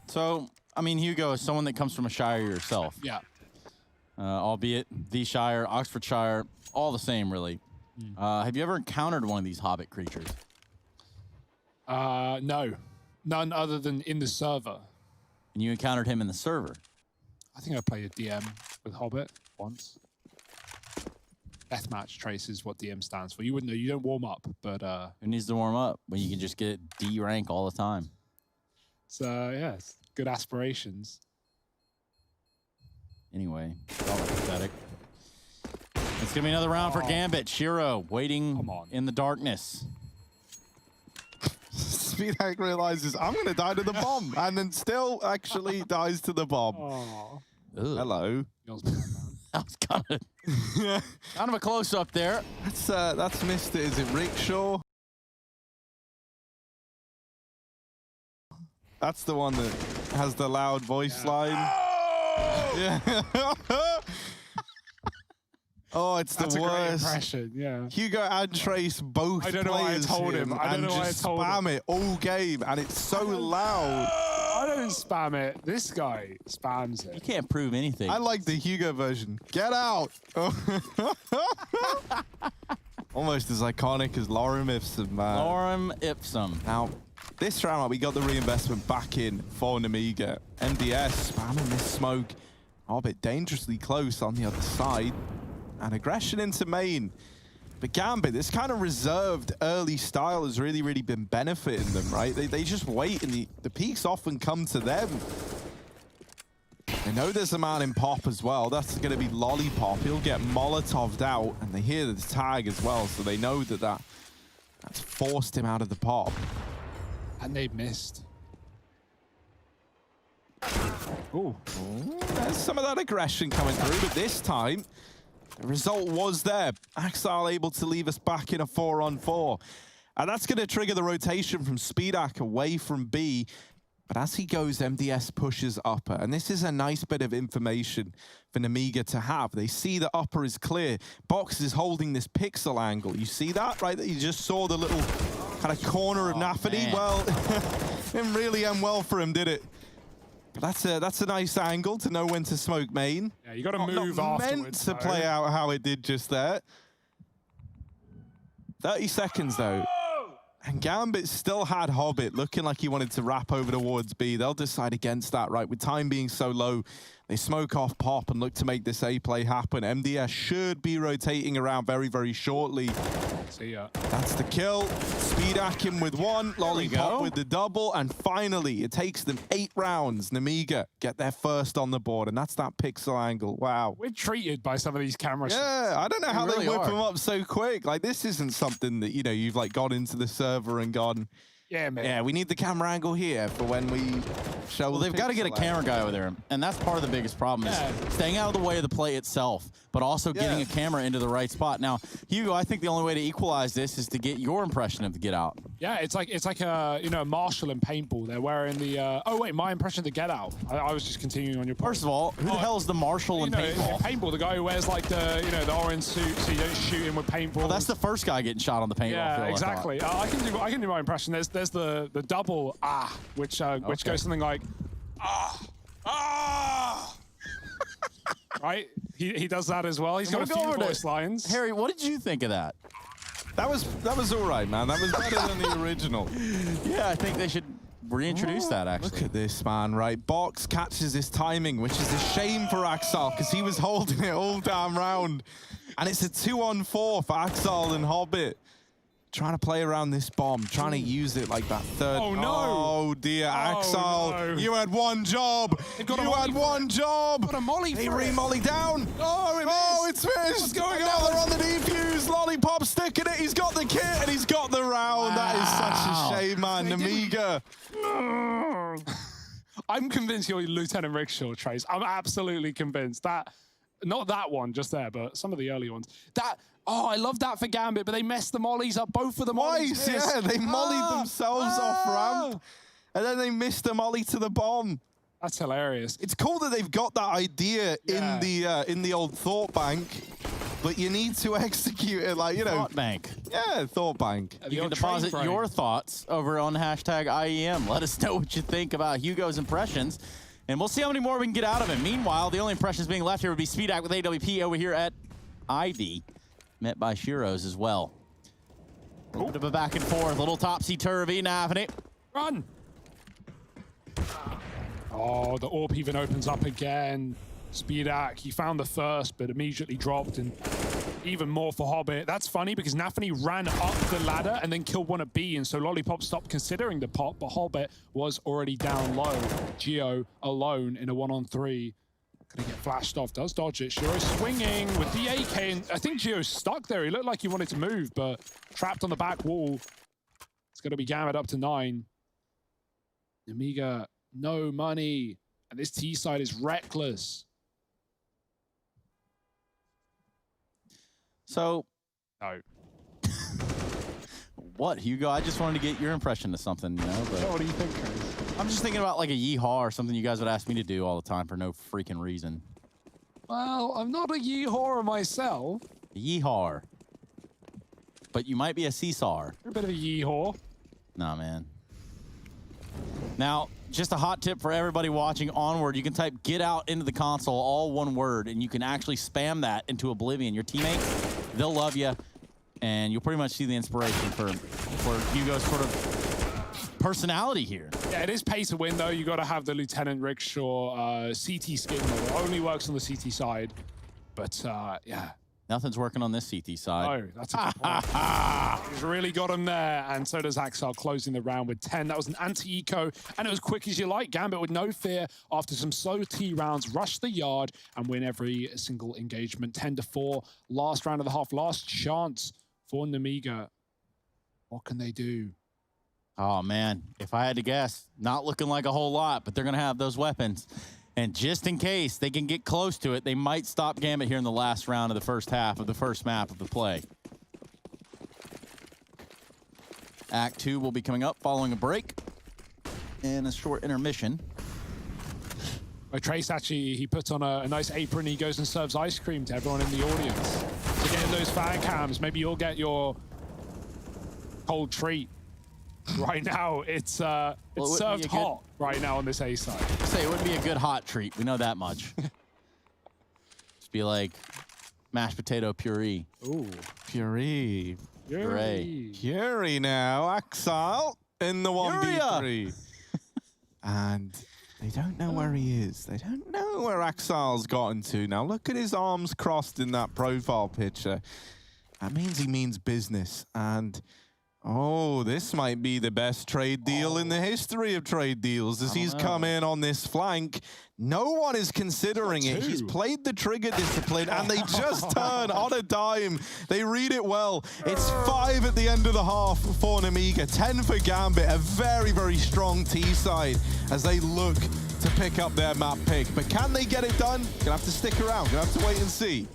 So, I mean, Hugo is someone that comes from a shire yourself. Yeah. Albeit the shire, Oxfordshire, all the same, really. Have you ever encountered one of these Hobbit creatures? No. None other than in the server. And you encountered him in the server? I think I played a DM with Hobbit once. Deathmatch Trace is what DM stands for. You wouldn't know. You don't warm up, but... Who needs to warm up when you can just get D rank all the time? So, yeah, it's good aspirations. Anyway, it's all pathetic. It's going to be another round for Gambit. Shiro waiting in the darkness. Speedak realizes, I'm going to die to the bomb, and then still actually dies to the bomb. Hello. That was kind of a close-up there. That's missed it. Is it Rickshaw? That's the one that has the loud voice line. Oh! Yeah. Oh, it's That's the worst. A great impression, yeah. Hugo and Trace both I don't know why I told him. I don't know why I told him. Spam it all game, and it's so loud. I don't spam it. This guy spams it. You can't prove anything. I like the Hugo version. Get out! Almost as iconic as Lorem Ipsum, man. Lorem Ipsum. Now, this round, we got the reinvestment back in for Nemiga. MDS spamming this smoke. Hobbit dangerously close on the other side. And aggression into main. But Gambit, this kind of reserved early style has really, really been benefiting them, right? They just wait, and the peaks often come to them. They know there's a man in Pop as well. That's going to be Lollipop. He'll get Molotov'd out, and they hear the tag as well, so they know that's forced him out of the Pop. And they've missed. Ooh. There's some of that aggression coming through, but this time, the result was there. Axile able to leave us back in a 4-on-4. And that's going to trigger the rotation from Speedak away from B. But as he goes, MDS pushes upper. And this is a nice bit of information for Nemiga to have. They see that upper is clear. Box is holding this pixel angle. You see that, right? You just saw the little kind of corner of Nafany. Man. Well, didn't really end well for him, did it? But that's a nice angle to know when to smoke main. Yeah, you got to move not afterwards. meant to play out how it did just there. 30 seconds, though. And Gambit still had Hobbit looking like he wanted to wrap over towards B. They'll decide against that, right? With time being so low, they smoke off Pop and look to make this A play happen. MDS should be rotating around very, very shortly. See ya. That's the kill. Speedak him with one, Lollipop with the double, and finally, it takes them 8 rounds. Nemiga get their first on the board, and that's that pixel angle. Wow. We're treated by some of these cameras. Yeah, I don't know how really they whip are. them up so quick. Like, this isn't something that, you know, you've like gone into the server and gone, Yeah, man. yeah, we need the camera angle here for when we show. Well, they've got to get a camera guy over there, and that's part of the biggest problem is staying out of the way of the play itself, but also getting a camera into the right spot. Now, Hugo, I think the only way to equalize this is to get your impression of the get out. Yeah, it's like a you know, Marshall and paintball. They're wearing the oh wait, my impression of the get out. I was just continuing on your point. First of all, who the hell is the Marshal in paintball? Paintball, the guy who wears like the the orange suit so you don't shoot him with paintball. Well, that's the first guy getting shot on the paintball yeah, field. exactly. I can do my impression. There's the double which goes something like right. He does that as well. He's got a few voice lines. Harry, what did you think of that? That was all right, man. That was better than the original. Yeah, I think they should reintroduce that, actually. Look at this, man, right? Box catches his timing, which is a shame for Axel, because he was holding it all damn round. And it's a 2-on-4 for Axel and Hobbit. Trying to play around this bomb, trying to use it like that third. Oh, no. Oh, dear, Axel. No. You had one job. You had one job. Got a molly They for it. re-molly down. Oh, it's missed. What's going Now on? they're on the defuse. Lollipop sticking it. He's got the kit and he's got the round. That is such a shame, man. Nemiga. I'm convinced you're Lieutenant Rickshaw, Trace. I'm absolutely convinced that, not that one just there, but some of the early ones. I love that for Gambit, but they messed the mollies up. Both of the mollies. Twice, yeah. They mollied themselves off ramp. And then they missed a molly to the bomb. That's hilarious. It's cool that they've got that idea in the old thought bank, but you need to execute it like, Thought bank. Yeah, thought bank. You can deposit your thoughts over on hashtag IEM. Let us know what you think about Hugo's impressions, and we'll see how many more we can get out of him. Meanwhile, the only impressions being left here would be Speedak with AWP over here at ID, met by Shiros as well. A little bit of a back and forth, a little topsy-turvy. Nafany. Run! Oh, the AWP even opens up again. Speedak, he found the first, but immediately dropped, and even more for Hobbit. That's funny because Nafany ran up the ladder and then killed one at B, and so Lollipop stopped considering the pop, but Hobbit was already down low. Geo alone in a 1-on-3. Gonna get flashed off, does dodge it. Shiro swinging with the AK, and I think Geo's stuck there. He looked like he wanted to move, but trapped on the back wall. It's gonna be Gambit up to 9. Nemiga, no money. And this T side is reckless. So, no. What, Hugo? I just wanted to get your impression of something, But What do you think, Trace? I'm just thinking about like a yeehaw or something you guys would ask me to do all the time for no freaking reason. Well, I'm not a yeehaw myself. A yeehaw. But you might be a seesaw. You're a bit of a yeehaw. Nah, man. Now, just a hot tip for everybody watching Onward. You can type "get out" into the console, all one word, and you can actually spam that into oblivion. Your teammates, they'll love you, and you'll pretty much see the inspiration for Hugo's sort of personality here. Yeah, it is pay to win, though. You got to have the Lieutenant Rickshaw CT skin that only works on the CT side. But, yeah. Nothing's working on this CT side. Oh, that's a good point. He's really got him there, and so does Axel, closing the round with 10. That was an anti-eco, and it was quick as you like. Gambit with no fear after some slow T rounds, rush the yard and win every single engagement. 10-4, last round of the half, last chance for Nemiga. What can they do? Oh, man, if I had to guess, not looking like a whole lot, but they're going to have those weapons. And just in case they can get close to it, they might stop Gambit here in the last round of the first half of the first map of the play. Act 2 will be coming up following a break and a short intermission. Trace actually, he puts on a nice apron. He goes and serves ice cream to everyone in the audience. So getting those fan cams, maybe you'll get your cold treat. Right now, it's served hot right now on this A side. Say it wouldn't be a good hot treat. We know that much. Just be like mashed potato puree. Ooh, Puree. puree now. Axel in the 1v3. And they don't know where he is. They don't know where Axel's gotten to. Now look at his arms crossed in that profile picture. That means he means business. And oh, this might be the best trade deal in the history of trade deals as he's come in on this flank. No one is considering it. He's played the trigger discipline and they just turn on a dime. They read it well. It's 5 at the end of the half for Nemiga, 10 for Gambit, a very, very strong T side as they look to pick up their map pick. But can they get it done? Gonna have to stick around, gonna have to wait and see.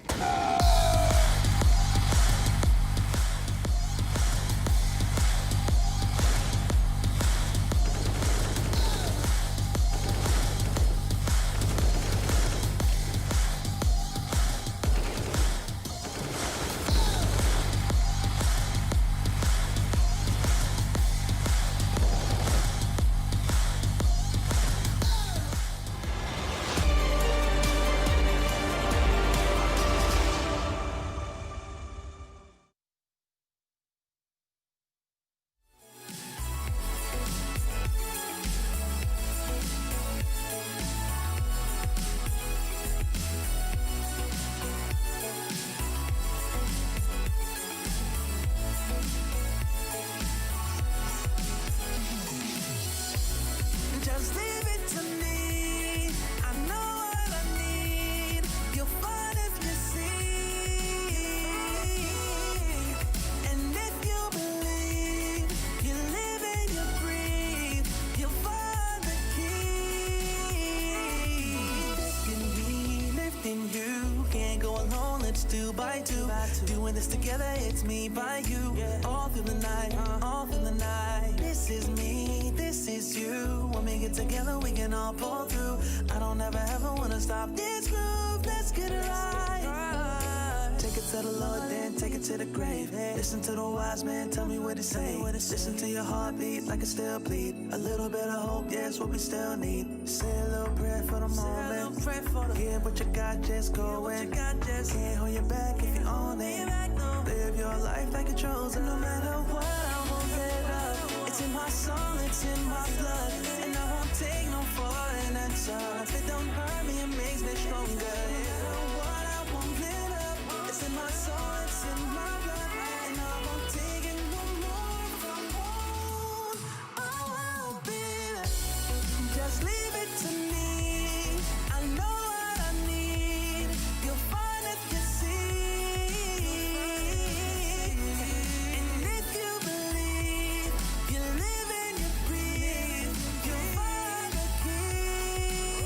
Doing this together, it's me by you. All through the night, all through the night. This is me, this is you. When we get together, we can all pull through. I don't ever wanna stop this groove. Let's get it right. Take it to the Lord, then take it to the grave. Listen to the wise man, tell me what he say. Listen to your heartbeat like it still bleed. A little bit of hope, yeah, it's what we still need. Say a little prayer for the moment. Give what you got, just go in. Can't hold you back if you own it. Live your life like a chosen. No matter what, I won't let up. It's in my soul, it's in my blood. And I won't take no for an answer. If it don't hurt me, it makes me stronger. No matter what, I won't let up. It's in my soul, it's in my blood. And I won't take it no more. Oh, baby, just leave it to me. I know what I need. You'll find if you see. And if you believe, you live and you breathe, you'll find the keys.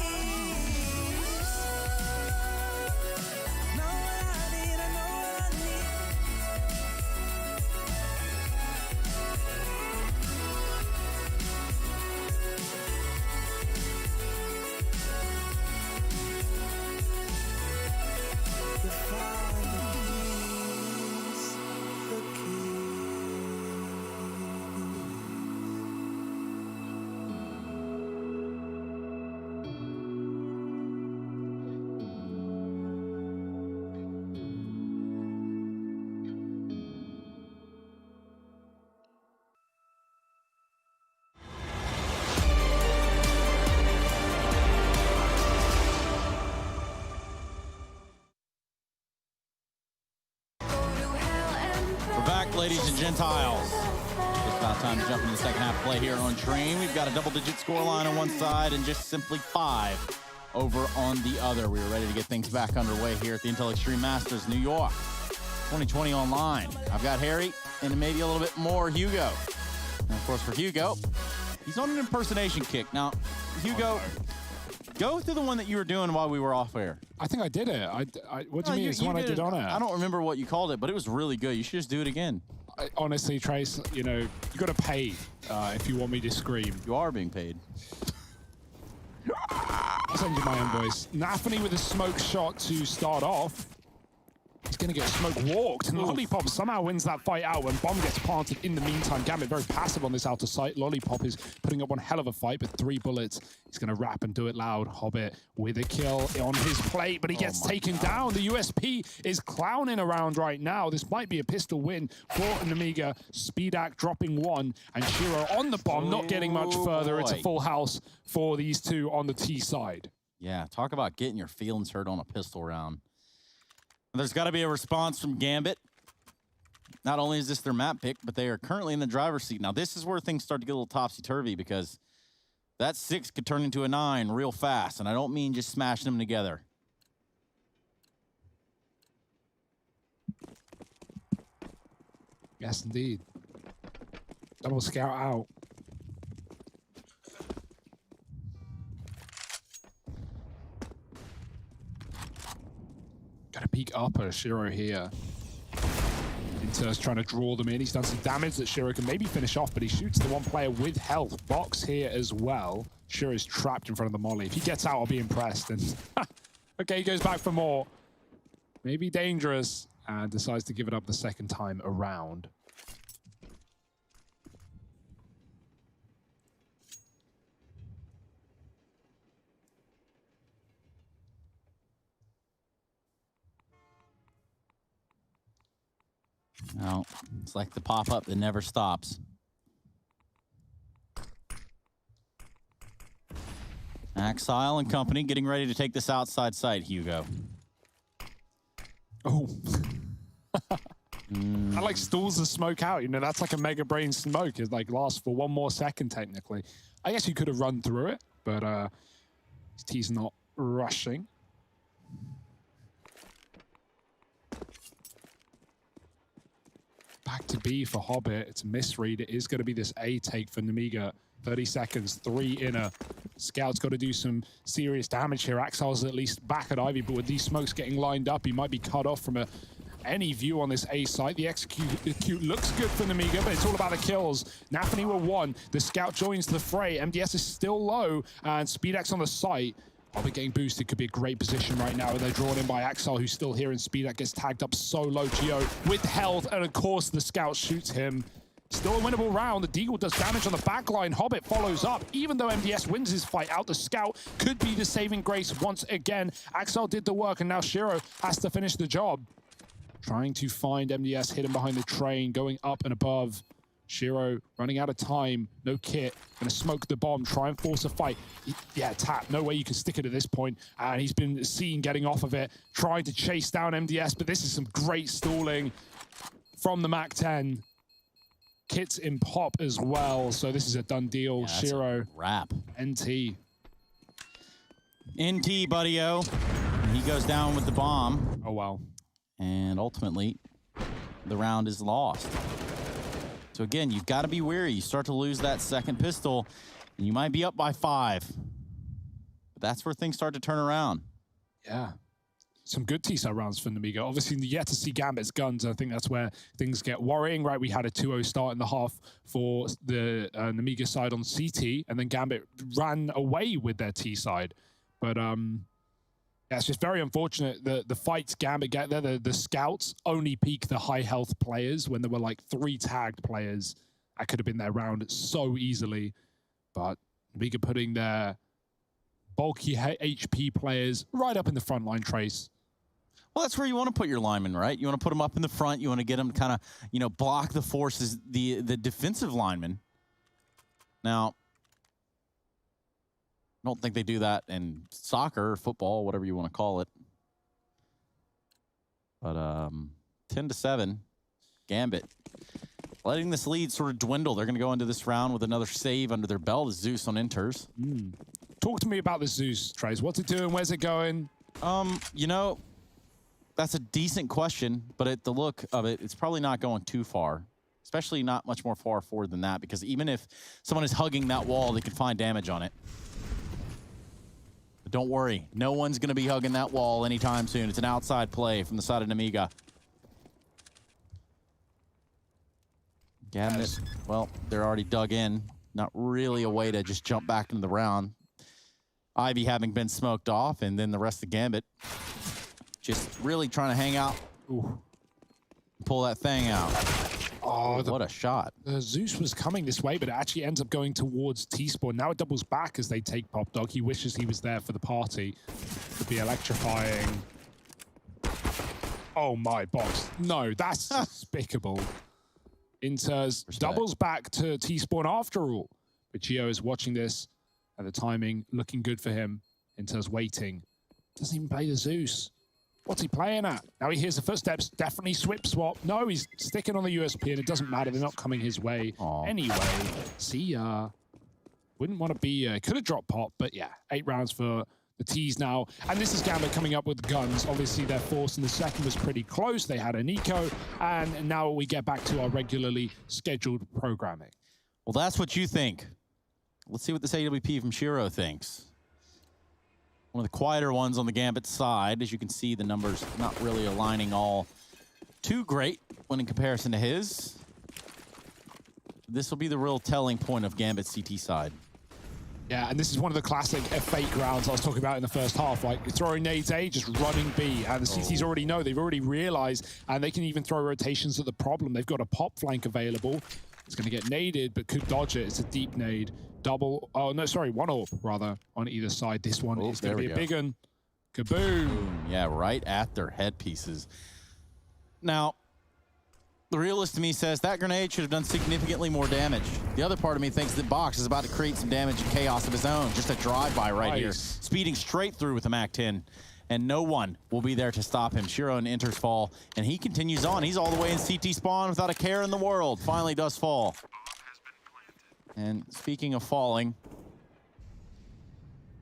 We're back, ladies and Gentiles. Just about time to jump into the second half play here on Train. We've got a double-digit scoreline on one side and just simply 5 over on the other. We are ready to get things back underway here at the Intel Extreme Masters, New York, 2020 online. I've got Harry and maybe a little bit more Hugo. And of course, for Hugo, he's on an impersonation kick. Now, Hugo, go through the one that you were doing while we were off air. I think I did it. What do you mean? It's the one I did on air. I don't remember what you called it, but it was really good. You should just do it again. Honestly, Trace, you know, you got to pay if you want me to scream. You are being paid. I'll send you my invoice. Nafany with a smoke shot to start off. He's going to get smoke walked, and Lollipop somehow wins that fight out when Bomb gets planted in the meantime. Gambit very passive on this outer sight. Lollipop is putting up one hell of a fight, but 3 bullets. He's going to rap and do it loud. Hobbit with a kill on his plate, but he gets taken down. The USP is clowning around right now. This might be a pistol win for Namiga. Speedak dropping 1, and Shiro on the bomb, not getting much further. It's a full house for these two on the T side. Yeah, talk about getting your feelings hurt on a pistol round. There's got to be a response from Gambit. Not only is this their map pick, but they are currently in the driver's seat. Now, this is where things start to get a little topsy-turvy because that 6 could turn into a 9 real fast, and I don't mean just smashing them together. Yes, indeed. Double scout out. Got to peek up at Shiro here. Inter's trying to draw them in. He's done some damage that Shiro can maybe finish off, but he shoots the one player with health. Box here as well. Shiro's trapped in front of the molly. If he gets out, I'll be impressed. And okay, he goes back for more. Maybe dangerous, and decides to give it up the second time around. No, it's like the pop-up that never stops. Axile and company getting ready to take this outside site, Hugo. Oh. That like stalls the smoke out. You know, that's like a mega brain smoke. It like lasts for 1 more second, technically. I guess you could have run through it, but T's not rushing. Back to B for Hobbit. It's a misread. It is going to be this A take for Namiga. 30 seconds, 3 inner. Scout's got to do some serious damage here. Axile's at least back at Ivy, but with these smokes getting lined up, he might be cut off from any view on this A site. The execute looks good for Namiga, but it's all about the kills. Nafany were 1. The Scout joins the fray. MDS is still low, and SpeedX on the site. Hobbit getting boosted could be a great position right now. They're drawn in by Axel, who's still here, and Speedak gets tagged up so low. Geo with health, and of course the Scout shoots him. Still a winnable round. The Deagle does damage on the back line. Hobbit follows up. Even though MDS wins his fight out, the Scout could be the saving grace once again. Axel did the work, and now Shiro has to finish the job. Trying to find MDS hidden behind the train, going up and above. Shiro running out of time, no kit, gonna smoke the bomb, try and force a fight. Yeah, tap, no way you can stick it at this point. And he's been seen getting off of it, trying to chase down MDS, but this is some great stalling from the MAC-10. Kit's in pop as well, so this is a done deal. Yeah, Shiro, wrap. NT. NT, buddy-o. He goes down with the bomb. Oh, wow. And ultimately, the round is lost. So again, you've got to be wary. You start to lose that second pistol, and you might be up by 5. But that's where things start to turn around. Yeah. Some good T-side rounds for Namiga. Obviously, yet to see Gambit's guns. I think that's where things get worrying, right? We had a 2-0 start in the half for the Namiga side on CT, and then Gambit ran away with their T side. But yeah, it's just very unfortunate that the fights Gambit get there, the Scouts only peak the high health players when there were like 3 tagged players. That could have been their round so easily. But Namiga putting their bulky HP players right up in the front line, Trace. Well, that's where you want to put your linemen, right? You want to put them up in the front. You want to get them to kind of, you know, block the forces, the defensive linemen. Now, I don't think they do that in soccer or football, whatever you want to call it. But 10-7. Gambit letting this lead sort of dwindle. They're going to go into this round with another save under their belt as Zeus on enters. Talk to me about the Zeus, Trace. What's it doing? Where's it going? You know, that's a decent question, but at the look of it, it's probably not going too far, especially not much more far forward than that, because even if someone is hugging that wall, they can find damage on it. But don't worry, no one's going to be hugging that wall anytime soon. It's an outside play from the side of Nemiga. Gambit, well, they're already dug in. Not really a way to just jump back into the round. Ivy having been smoked off, and then the rest of Gambit just really trying to hang out. Ooh. Pull that thing out. Oh, what a shot. The Zeus was coming this way, but it actually ends up going towards T-Spawn. Now it doubles back as they take Pop Dog. He wishes he was there for the party. Could be electrifying. Oh my box. No, that's despicable. Inters doubles back to T-Spawn after all. But Gio is watching this at the timing, looking good for him. Inters waiting. Doesn't even play the Zeus. What's he playing at? Now he hears the footsteps. Definitely swip swap. No, he's sticking on the USP, and it doesn't matter. They're not coming his way. Aww. Anyway, see ya. Wouldn't want to be... could have dropped Pop, but yeah. 8 rounds for the T's now. And this is Gambit coming up with guns. Obviously, their force in the second was pretty close. They had a Nico. And now we get back to our regularly scheduled programming. Well, that's what you think. Let's see what this AWP from Shiro thinks. One of the quieter ones on the Gambit side. As you can see, the numbers not really aligning all too great when in comparison to his. This will be the real telling point of Gambit's CT side. Yeah, and this is one of the classic fake rounds I was talking about in the first half. Like, throwing nades A, just running B. And the CTs already know. They've already realized. And they can even throw rotations at the problem. They've got a pop flank available. It's going to get naded, but could dodge it. It's a deep nade. Double, oh no, sorry, 1 AWP rather on either side. This one is going to be a big one. Kaboom. Boom. Yeah, right at their headpieces. Now, the realist to me says that grenade should have done significantly more damage. The other part of me thinks that Box is about to create some damage and chaos of his own. Just a drive-by right here. Speeding straight through with a MAC-10. And no one will be there to stop him. Shiro and enters fall, and he continues on. He's all the way in CT spawn without a care in the world. Finally does fall. And speaking of falling,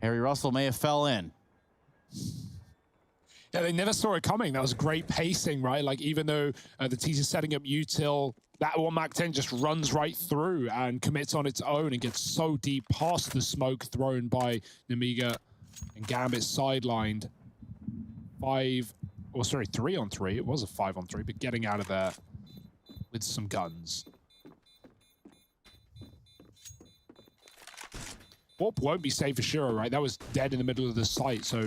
Harry Russell may have fell in. Yeah, they never saw it coming. That was great pacing, right? Like, even though the T's are setting up util, that one MAC-10 just runs right through and commits on its own and gets so deep past the smoke thrown by Nemiga, and Gambit sidelined. 3 on 3. It was a 5 on 3, but getting out of there with some guns. Warp won't be safe for Shiro, right? That was dead in the middle of the site, so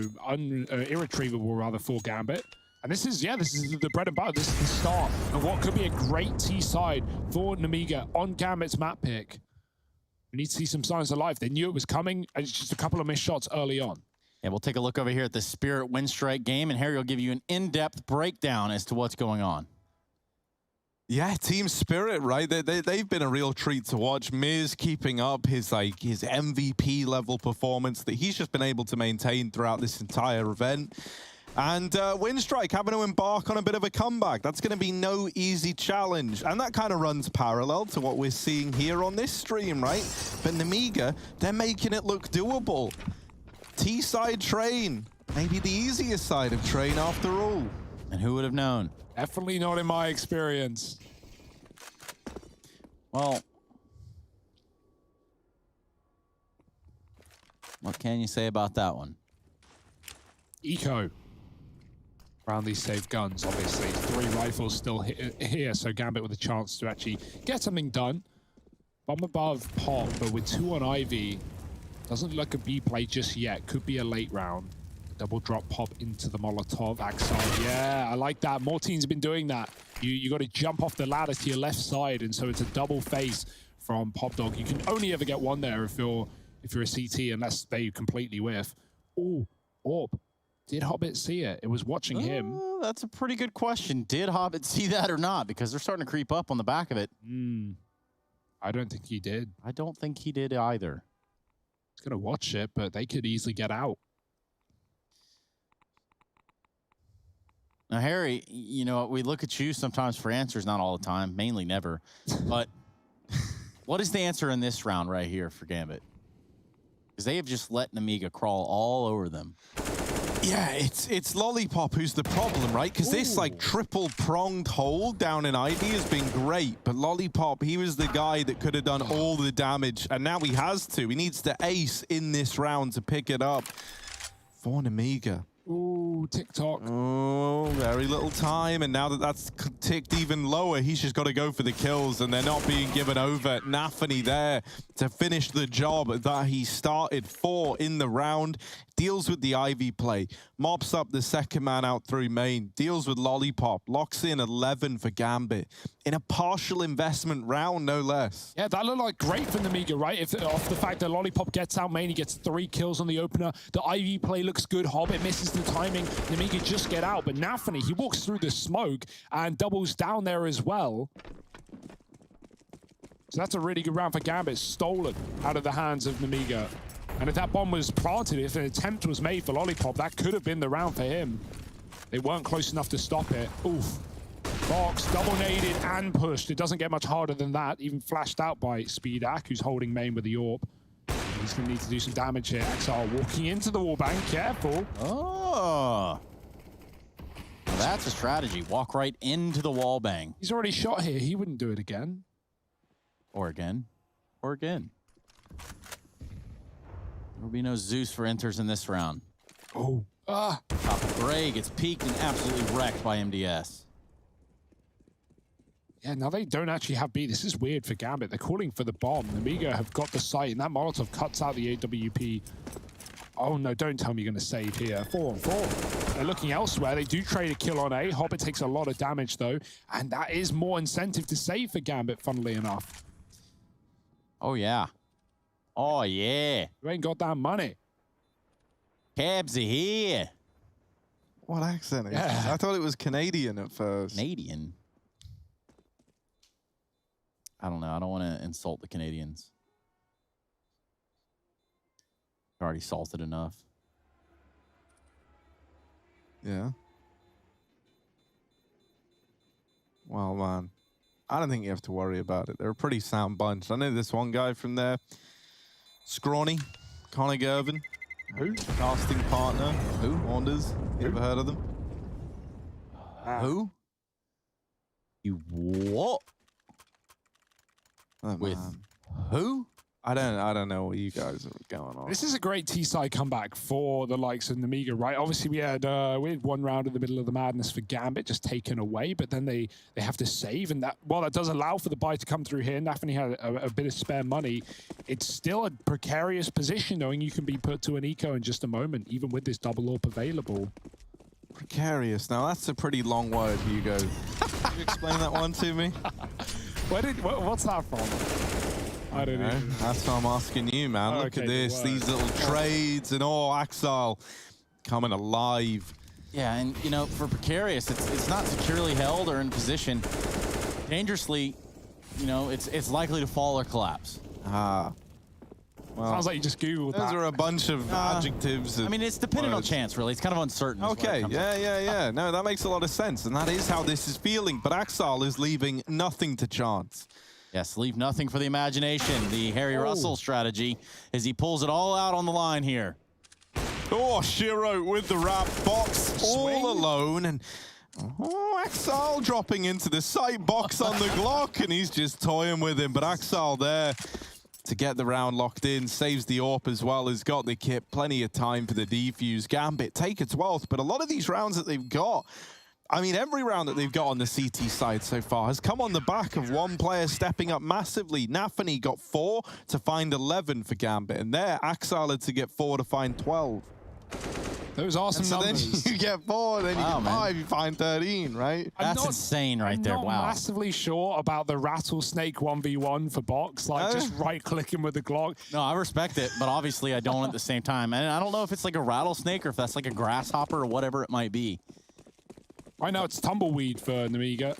irretrievable rather for Gambit. And this is the bread and butter. This is the start of what could be a great T side for Nemiga on Gambit's map pick. We need to see some signs of life. They knew it was coming, and it's just a couple of missed shots early on. Yeah, we'll take a look over here at the Spirit Winstrike game, and Harry will give you an in-depth breakdown as to what's going on. Yeah, Team Spirit, right? They've been a real treat to watch. Miz keeping up his MVP level performance that he's just been able to maintain throughout this entire event. And Winstrike having to embark on a bit of a comeback. That's going to be no easy challenge. And that kind of runs parallel to what we're seeing here on this stream, right? But Nemiga, they're making it look doable. T-side Train, maybe the easiest side of Train after all. And who would have known? Definitely not in my experience. Well, what can you say about that one? Eco. Around these safe guns, obviously. 3 rifles still here, so Gambit with a chance to actually get something done. Bomb above Pop, but with 2 on Ivy. Doesn't look like a B play just yet. Could be a late round. Double drop Pop into the Molotov. Axar, yeah, I like that. More teams have been doing that. You got to jump off the ladder to your left side, and so it's a double face from Pop Dog. You can only ever get one there if you're a CT, unless they completely whiff. Ooh, Orb. Did Hobbit see it? It was watching him. That's a pretty good question. Did Hobbit see that or not? Because they're starting to creep up on the back of it. I don't think he did. I don't think he did either. He's going to watch it, but they could easily get out. Now, Harry, you know, we look at you sometimes for answers, not all the time, mainly never. But what is the answer in this round right here for Gambit? Because they have just let Nemiga crawl all over them. Yeah, it's Lollipop who's the problem, right? Because this like triple pronged hold down in Ivy has been great, but Lollipop, he was the guy that could have done all the damage, and now he has to. He needs to ace in this round to pick it up for Nemiga. Ooh, TikTok. Oh, very little time, and now that that's ticked even lower, he's just got to go for the kills, and they're not being given over. Nafany there to finish the job that he started for in the round. Deals with the Ivy play, mops up the second man out through main, deals with Lollipop, locks in 11 for Gambit in a partial investment round, no less. Yeah, that looked like great for Nemiga, right? Off the fact that Lollipop gets out main, he gets 3 kills on the opener. The Ivy play looks good. Hobbit misses the timing. Nemiga just get out, but Nafany, he walks through the smoke and doubles down there as well. So that's a really good round for Gambit, stolen out of the hands of Nemiga. And if that bomb was planted, if an attempt was made for Lollipop, that could have been the round for him. They weren't close enough to stop it. Oof. Box, double naded and pushed. It doesn't get much harder than that. Even flashed out by Speedak, who's holding main with the AWP. He's going to need to do some damage here. Axel walking into the wallbang. Careful. Oh. Well, that's a strategy. Walk right into the wallbang. He's already shot here. He wouldn't do it again. Or again. Or again. There will be no Zeus for enters in this round. Oh. Top of Gray gets peeked and absolutely wrecked by MDS. Yeah, now they don't actually have B. This is weird for Gambit. They're calling for the bomb. Nemiga have got the site, and that Molotov cuts out the AWP. Oh, no, don't tell me you're going to save here. 4 on 4. They're looking elsewhere. They do trade a kill on A. Hobbit takes a lot of damage, though, and that is more incentive to save for Gambit, funnily enough. Oh, yeah. Oh, yeah. You ain't got that money. Cabs are here. What accent is that? I thought it was Canadian at first. Canadian? I don't know. I don't want to insult the Canadians. They're already salted enough. Yeah. Well, man, I don't think you have to worry about it. They're a pretty sound bunch. I know this one guy from there. Scrawny, Connor Gervin. Who? Casting partner. Who? Wanders. You ever heard of them? Who? You what? Oh, with man. who? I don't know what you guys are going on. This is a great T-side comeback for the likes of Nemiga, right? Obviously, we had one round in the middle of the madness for Gambit just taken away, but then they have to save, and that while that does allow for the buy to come through here, Nafany had a bit of spare money. It's still a precarious position, knowing you can be put to an eco in just a moment, even with this double AWP available. Precarious. Now that's a pretty long word, Hugo. Can you explain that one to me? What's that from? I don't know. That's what I'm asking you, man. Look at this. These little trades and Axel coming alive. Yeah, and you know, for precarious, it's not securely held or in position. Dangerously, you know, it's likely to fall or collapse. Ah. Well, sounds like you just Googled that. Those are a bunch of adjectives. I mean, it's dependent on chance, really. It's kind of uncertain. Okay, yeah. No, that makes a lot of sense, and that is how this is feeling. But Axel is leaving nothing to chance. Yes, leave nothing for the imagination. The Harry Russell strategy as he pulls it all out on the line here. Oh, Shiro with the wrap box all alone, and Axel dropping into the sight box on the Glock, and he's just toying with him. But Axel there to get the round locked in, saves the AWP as well, has got the kit, plenty of time for the defuse. Gambit take a 12th, but a lot of these rounds that they've got, I mean, every round that they've got on the CT side so far has come on the back of one player stepping up massively. Nafany got 4 to find 11 for Gambit, and there, Axel had to get 4 to find 12. Those are some numbers. Then you get 4, then you get 5, you find 13, right? That's insane right there, wow. I'm not massively sure about the rattlesnake 1v1 for box, like just right-clicking with the Glock. No, I respect it, but obviously I don't at the same time. And I don't know if it's like a rattlesnake or if that's like a grasshopper or whatever it might be. Right now it's tumbleweed for Nemiga,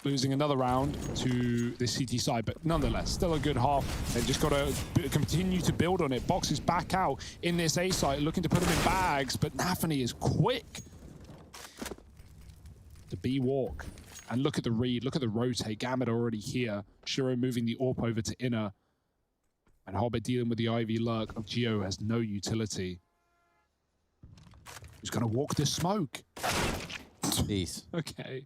losing another round to the CT side, but nonetheless, still a good half. They've just got to continue to build on it. Box is back out in this A site, looking to put him in bags, but Nafany is quick. The B walk. And look at the read. Look at the rotate. Gambit already here. Shiro moving the AWP over to inner. And Hobbit dealing with the Ivy lurk of Geo has no utility. Who's going to walk this smoke? Peace. Okay.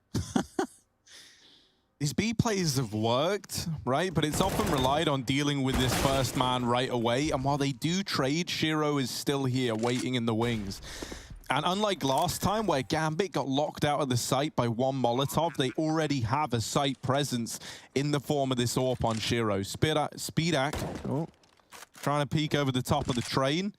These B plays have worked, right? But it's often relied on dealing with this first man right away. And while they do trade, Shiro is still here waiting in the wings. And unlike last time where Gambit got locked out of the site by one Molotov, they already have a site presence in the form of this AWP on Shiro. Speedak, trying to peek over the top of the train.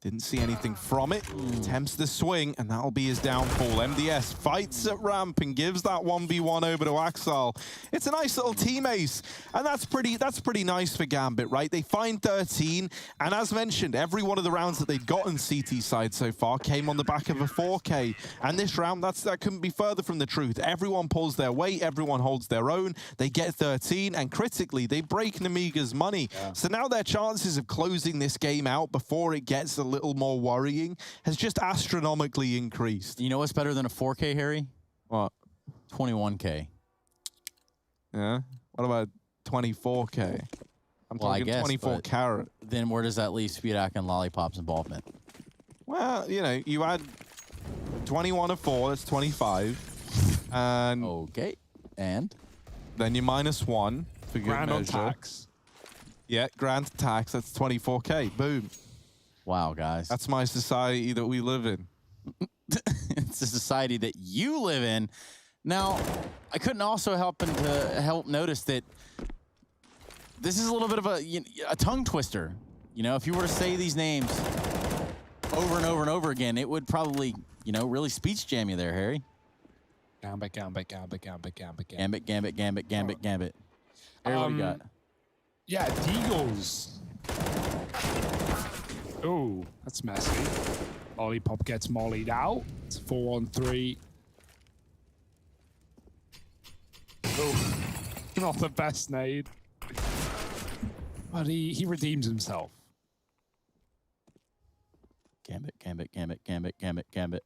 Didn't see anything from it. Attempts the swing, and that'll be his downfall. MDS fights at ramp and gives that 1v1 over to Axel. It's a nice little team ace, and that's pretty nice for Gambit, right? They find 13, and as mentioned, every one of the rounds that they've got on CT side so far came on the back of a 4K. And this round, that couldn't be further from the truth. Everyone pulls their weight, everyone holds their own. They get 13, and critically, they break Namiga's money. Yeah. So now their chances of closing this game out before it gets a little more worrying has just astronomically increased. You know what's better than a 4K, Harry? What? 21K. Yeah? What about 24K? I'm talking 24 carat. Then where does that leave Speedak and Lollipop's involvement? Well, you know, you add 21 of 4, that's 25. And okay. And? Then you minus 1 for good grand measure. On tax. Yeah, grand tax, that's 24K. Boom. Wow, guys. That's my society that we live in. It's a society that you live in. Now, I couldn't also help notice that this is a little bit of a tongue twister. You know, if you were to say these names over and over and over again, it would probably, really speech jam you there, Harry. Gambit, Gambit, Gambit, Gambit, Gambit, Gambit, Gambit, Gambit, Gambit, Gambit. Harry, what do you got? Yeah, Deagles. Oh, that's messy. Lollipop gets mollied out. It's 4-on-3. Oh, not the best nade. But he redeems himself. Gambit, Gambit, Gambit, Gambit, Gambit, Gambit.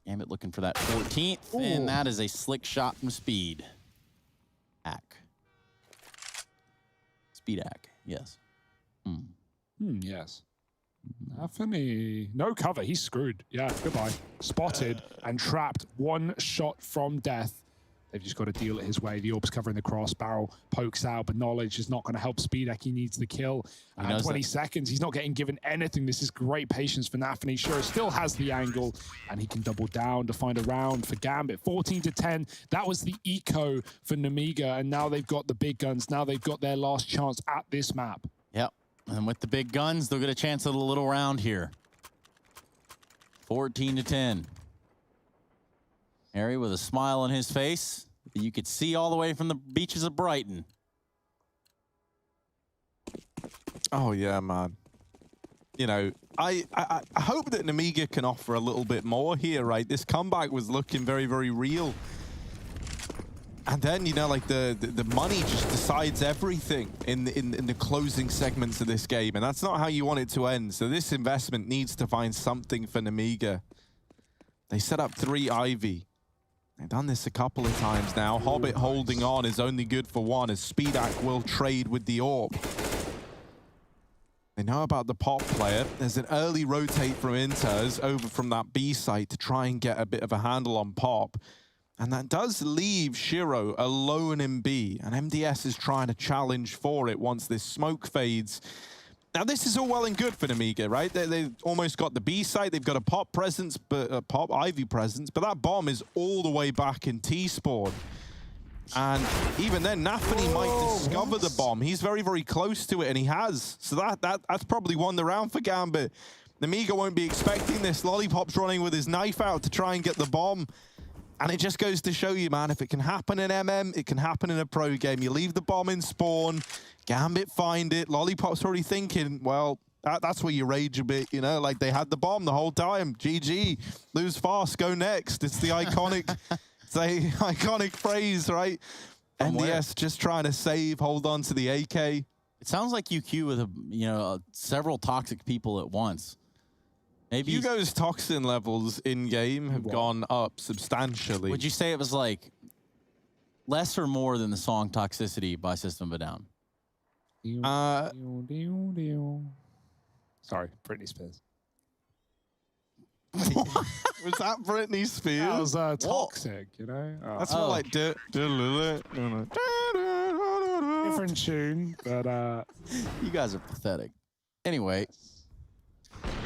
Gambit looking for that 14th, and that is a slick shot from Speed. Speedak, yes. Yes. Anthony, no cover. He's screwed. Yeah, goodbye. Spotted and trapped. One shot from death. They've just got to deal it his way. The AWP's covering the cross. Barrel pokes out, but knowledge is not going to help Speedak. He needs the kill. 20 seconds. He's not getting given anything. This is great patience for Nafany. Sure, still has the angle, and he can double down to find a round for Gambit. 14-10. That was the eco for Namiga, and now they've got the big guns. Now they've got their last chance at this map. Yep. And with the big guns, they'll get a chance at a little round here. 14-10. Harry with a smile on his face that you could see all the way from the beaches of Brighton. Oh, yeah, man. You know, I hope that Namiga can offer a little bit more here, right? This comeback was looking very, very real. And then, like the money just decides everything in the closing segments of this game. And that's not how you want it to end. So this investment needs to find something for Namiga. They set up 3 Ivy. They've done this a couple of times now. Hobbit holding on is only good for 1 as Speedak will trade with the AWP. They know about the pop player. There's an early rotate from Inters over from that B site to try and get a bit of a handle on pop. And that does leave Shiro alone in B. And MDS is trying to challenge for it once this smoke fades. Now, this is all well and good for Namiga, right? They've almost got the B site. They've got a pop presence, but a pop Ivy presence. But that bomb is all the way back in T-spawn. And even then, Nafany might discover the bomb. He's very, very close to it, and he has. So that's probably won the round for Gambit. Namiga won't be expecting this. Lollipop's running with his knife out to try and get the bomb. And it just goes to show you, man, if it can happen in MM, it can happen in a pro game. You leave the bomb in spawn, Gambit find it. Lollipop's already thinking, well, that's where you rage a bit, like they had the bomb the whole time. GG, lose fast, go next. It's the iconic, iconic phrase, right? MDS just trying to save, hold on to the AK. It sounds like UQ with several toxic people at once. Maybe Hugo's toxin levels in game have gone up substantially. Would you say it was like less or more than the song "Toxicity" by System of a Down? Sorry, Britney Spears. Was that Britney Spears? That was Toxic, you know? Oh. That's more like... Different tune, but... You guys are pathetic. Anyway,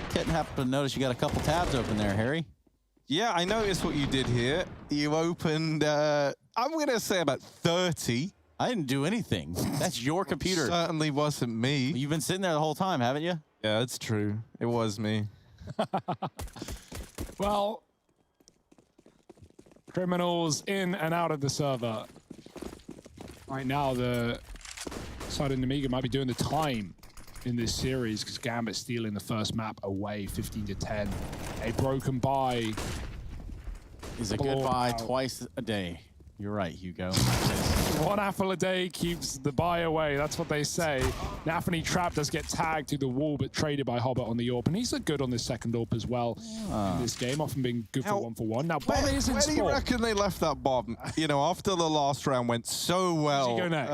couldn't happen to notice you got a couple tabs open there, Harry. Yeah, I noticed what you did here. You opened, I'm going to say about 30. I didn't do anything. That's your computer. Certainly wasn't me. You've been sitting there the whole time, haven't you? Yeah, that's true. It was me. Well, criminals in and out of the server. Right now, the side of Nemiga might be doing the time in this series because Gambit's stealing the first map away, 15-10. A broken bye is a good bye twice a day. You're right, Hugo. One apple a day keeps the buy away. That's what they say. Nathany Trap does get tagged to the wall, but traded by Hobbit on the AWP. And he's good on this second AWP as well in this game, often being good for 1-for-1. Now, bomb is in Where do you sport. reckon they left that bomb? You know, after the last round went so well. Go next.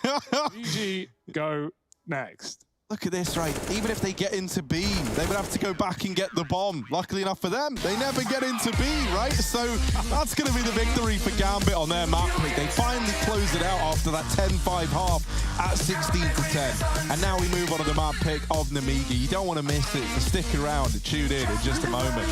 GG, go next. Look at this, right? Even if they get into B, they would have to go back and get the bomb. Luckily enough for them, they never get into B, right? So that's going to be the victory for Gambit on their map pick. They finally close it out after that 10-5 half at 16-10. And now we move on to the map pick of Nemiga. You don't want to miss it, so stick around and tune in just a moment.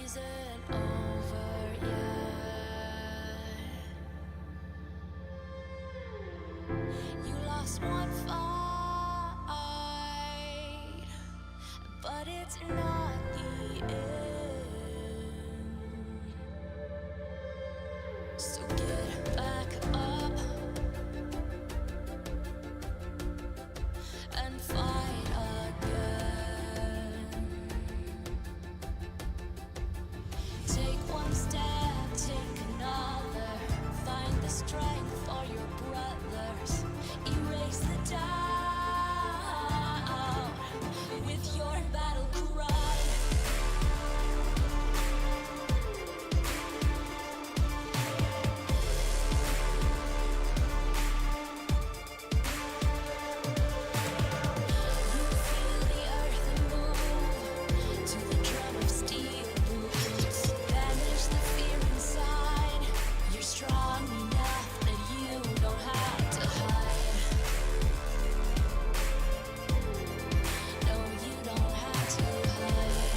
Isn't over yet. You lost one fight, but it's not the end. So get back up and fight again. Take one step, take another. Find the strength for your brothers. Erase the doubt with your battle cry. You feel the earth move to the drum of steel boots. Banish the fear inside. You're strong enough that you don't have to hide. No, you don't have to hide.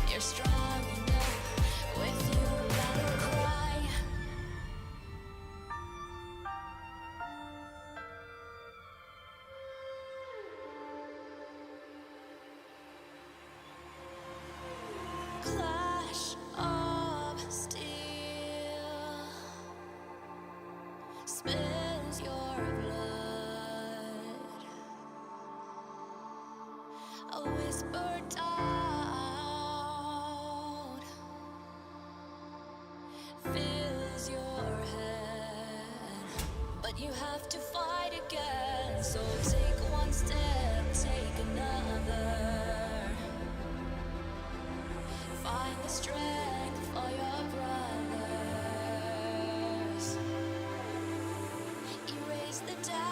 You're strong enough with your battle cry. Clash of steel spills your blood. A whisper doubt fills your head, but you have to fight again. So take one step, take another. Find the strength for your brothers. Erase the doubt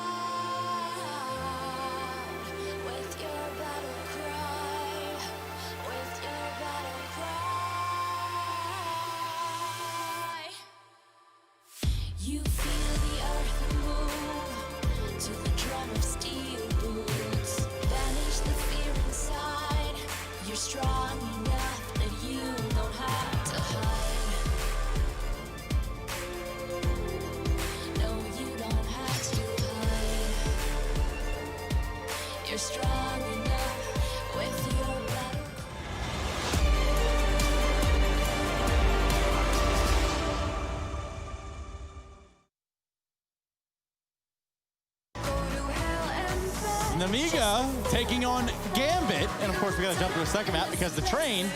Namiga taking on Gambit. And, of course, we got to jump to the second map because the train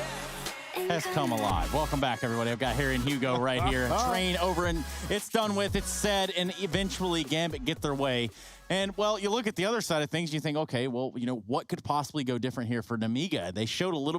has come alive. Welcome back, everybody. I've got Harry and Hugo right here. Train over, and it's done with. It's said, and eventually Gambit get their way. And, well, you look at the other side of things, you think, okay, well, you know, what could possibly go different here for Namiga? They showed a little bit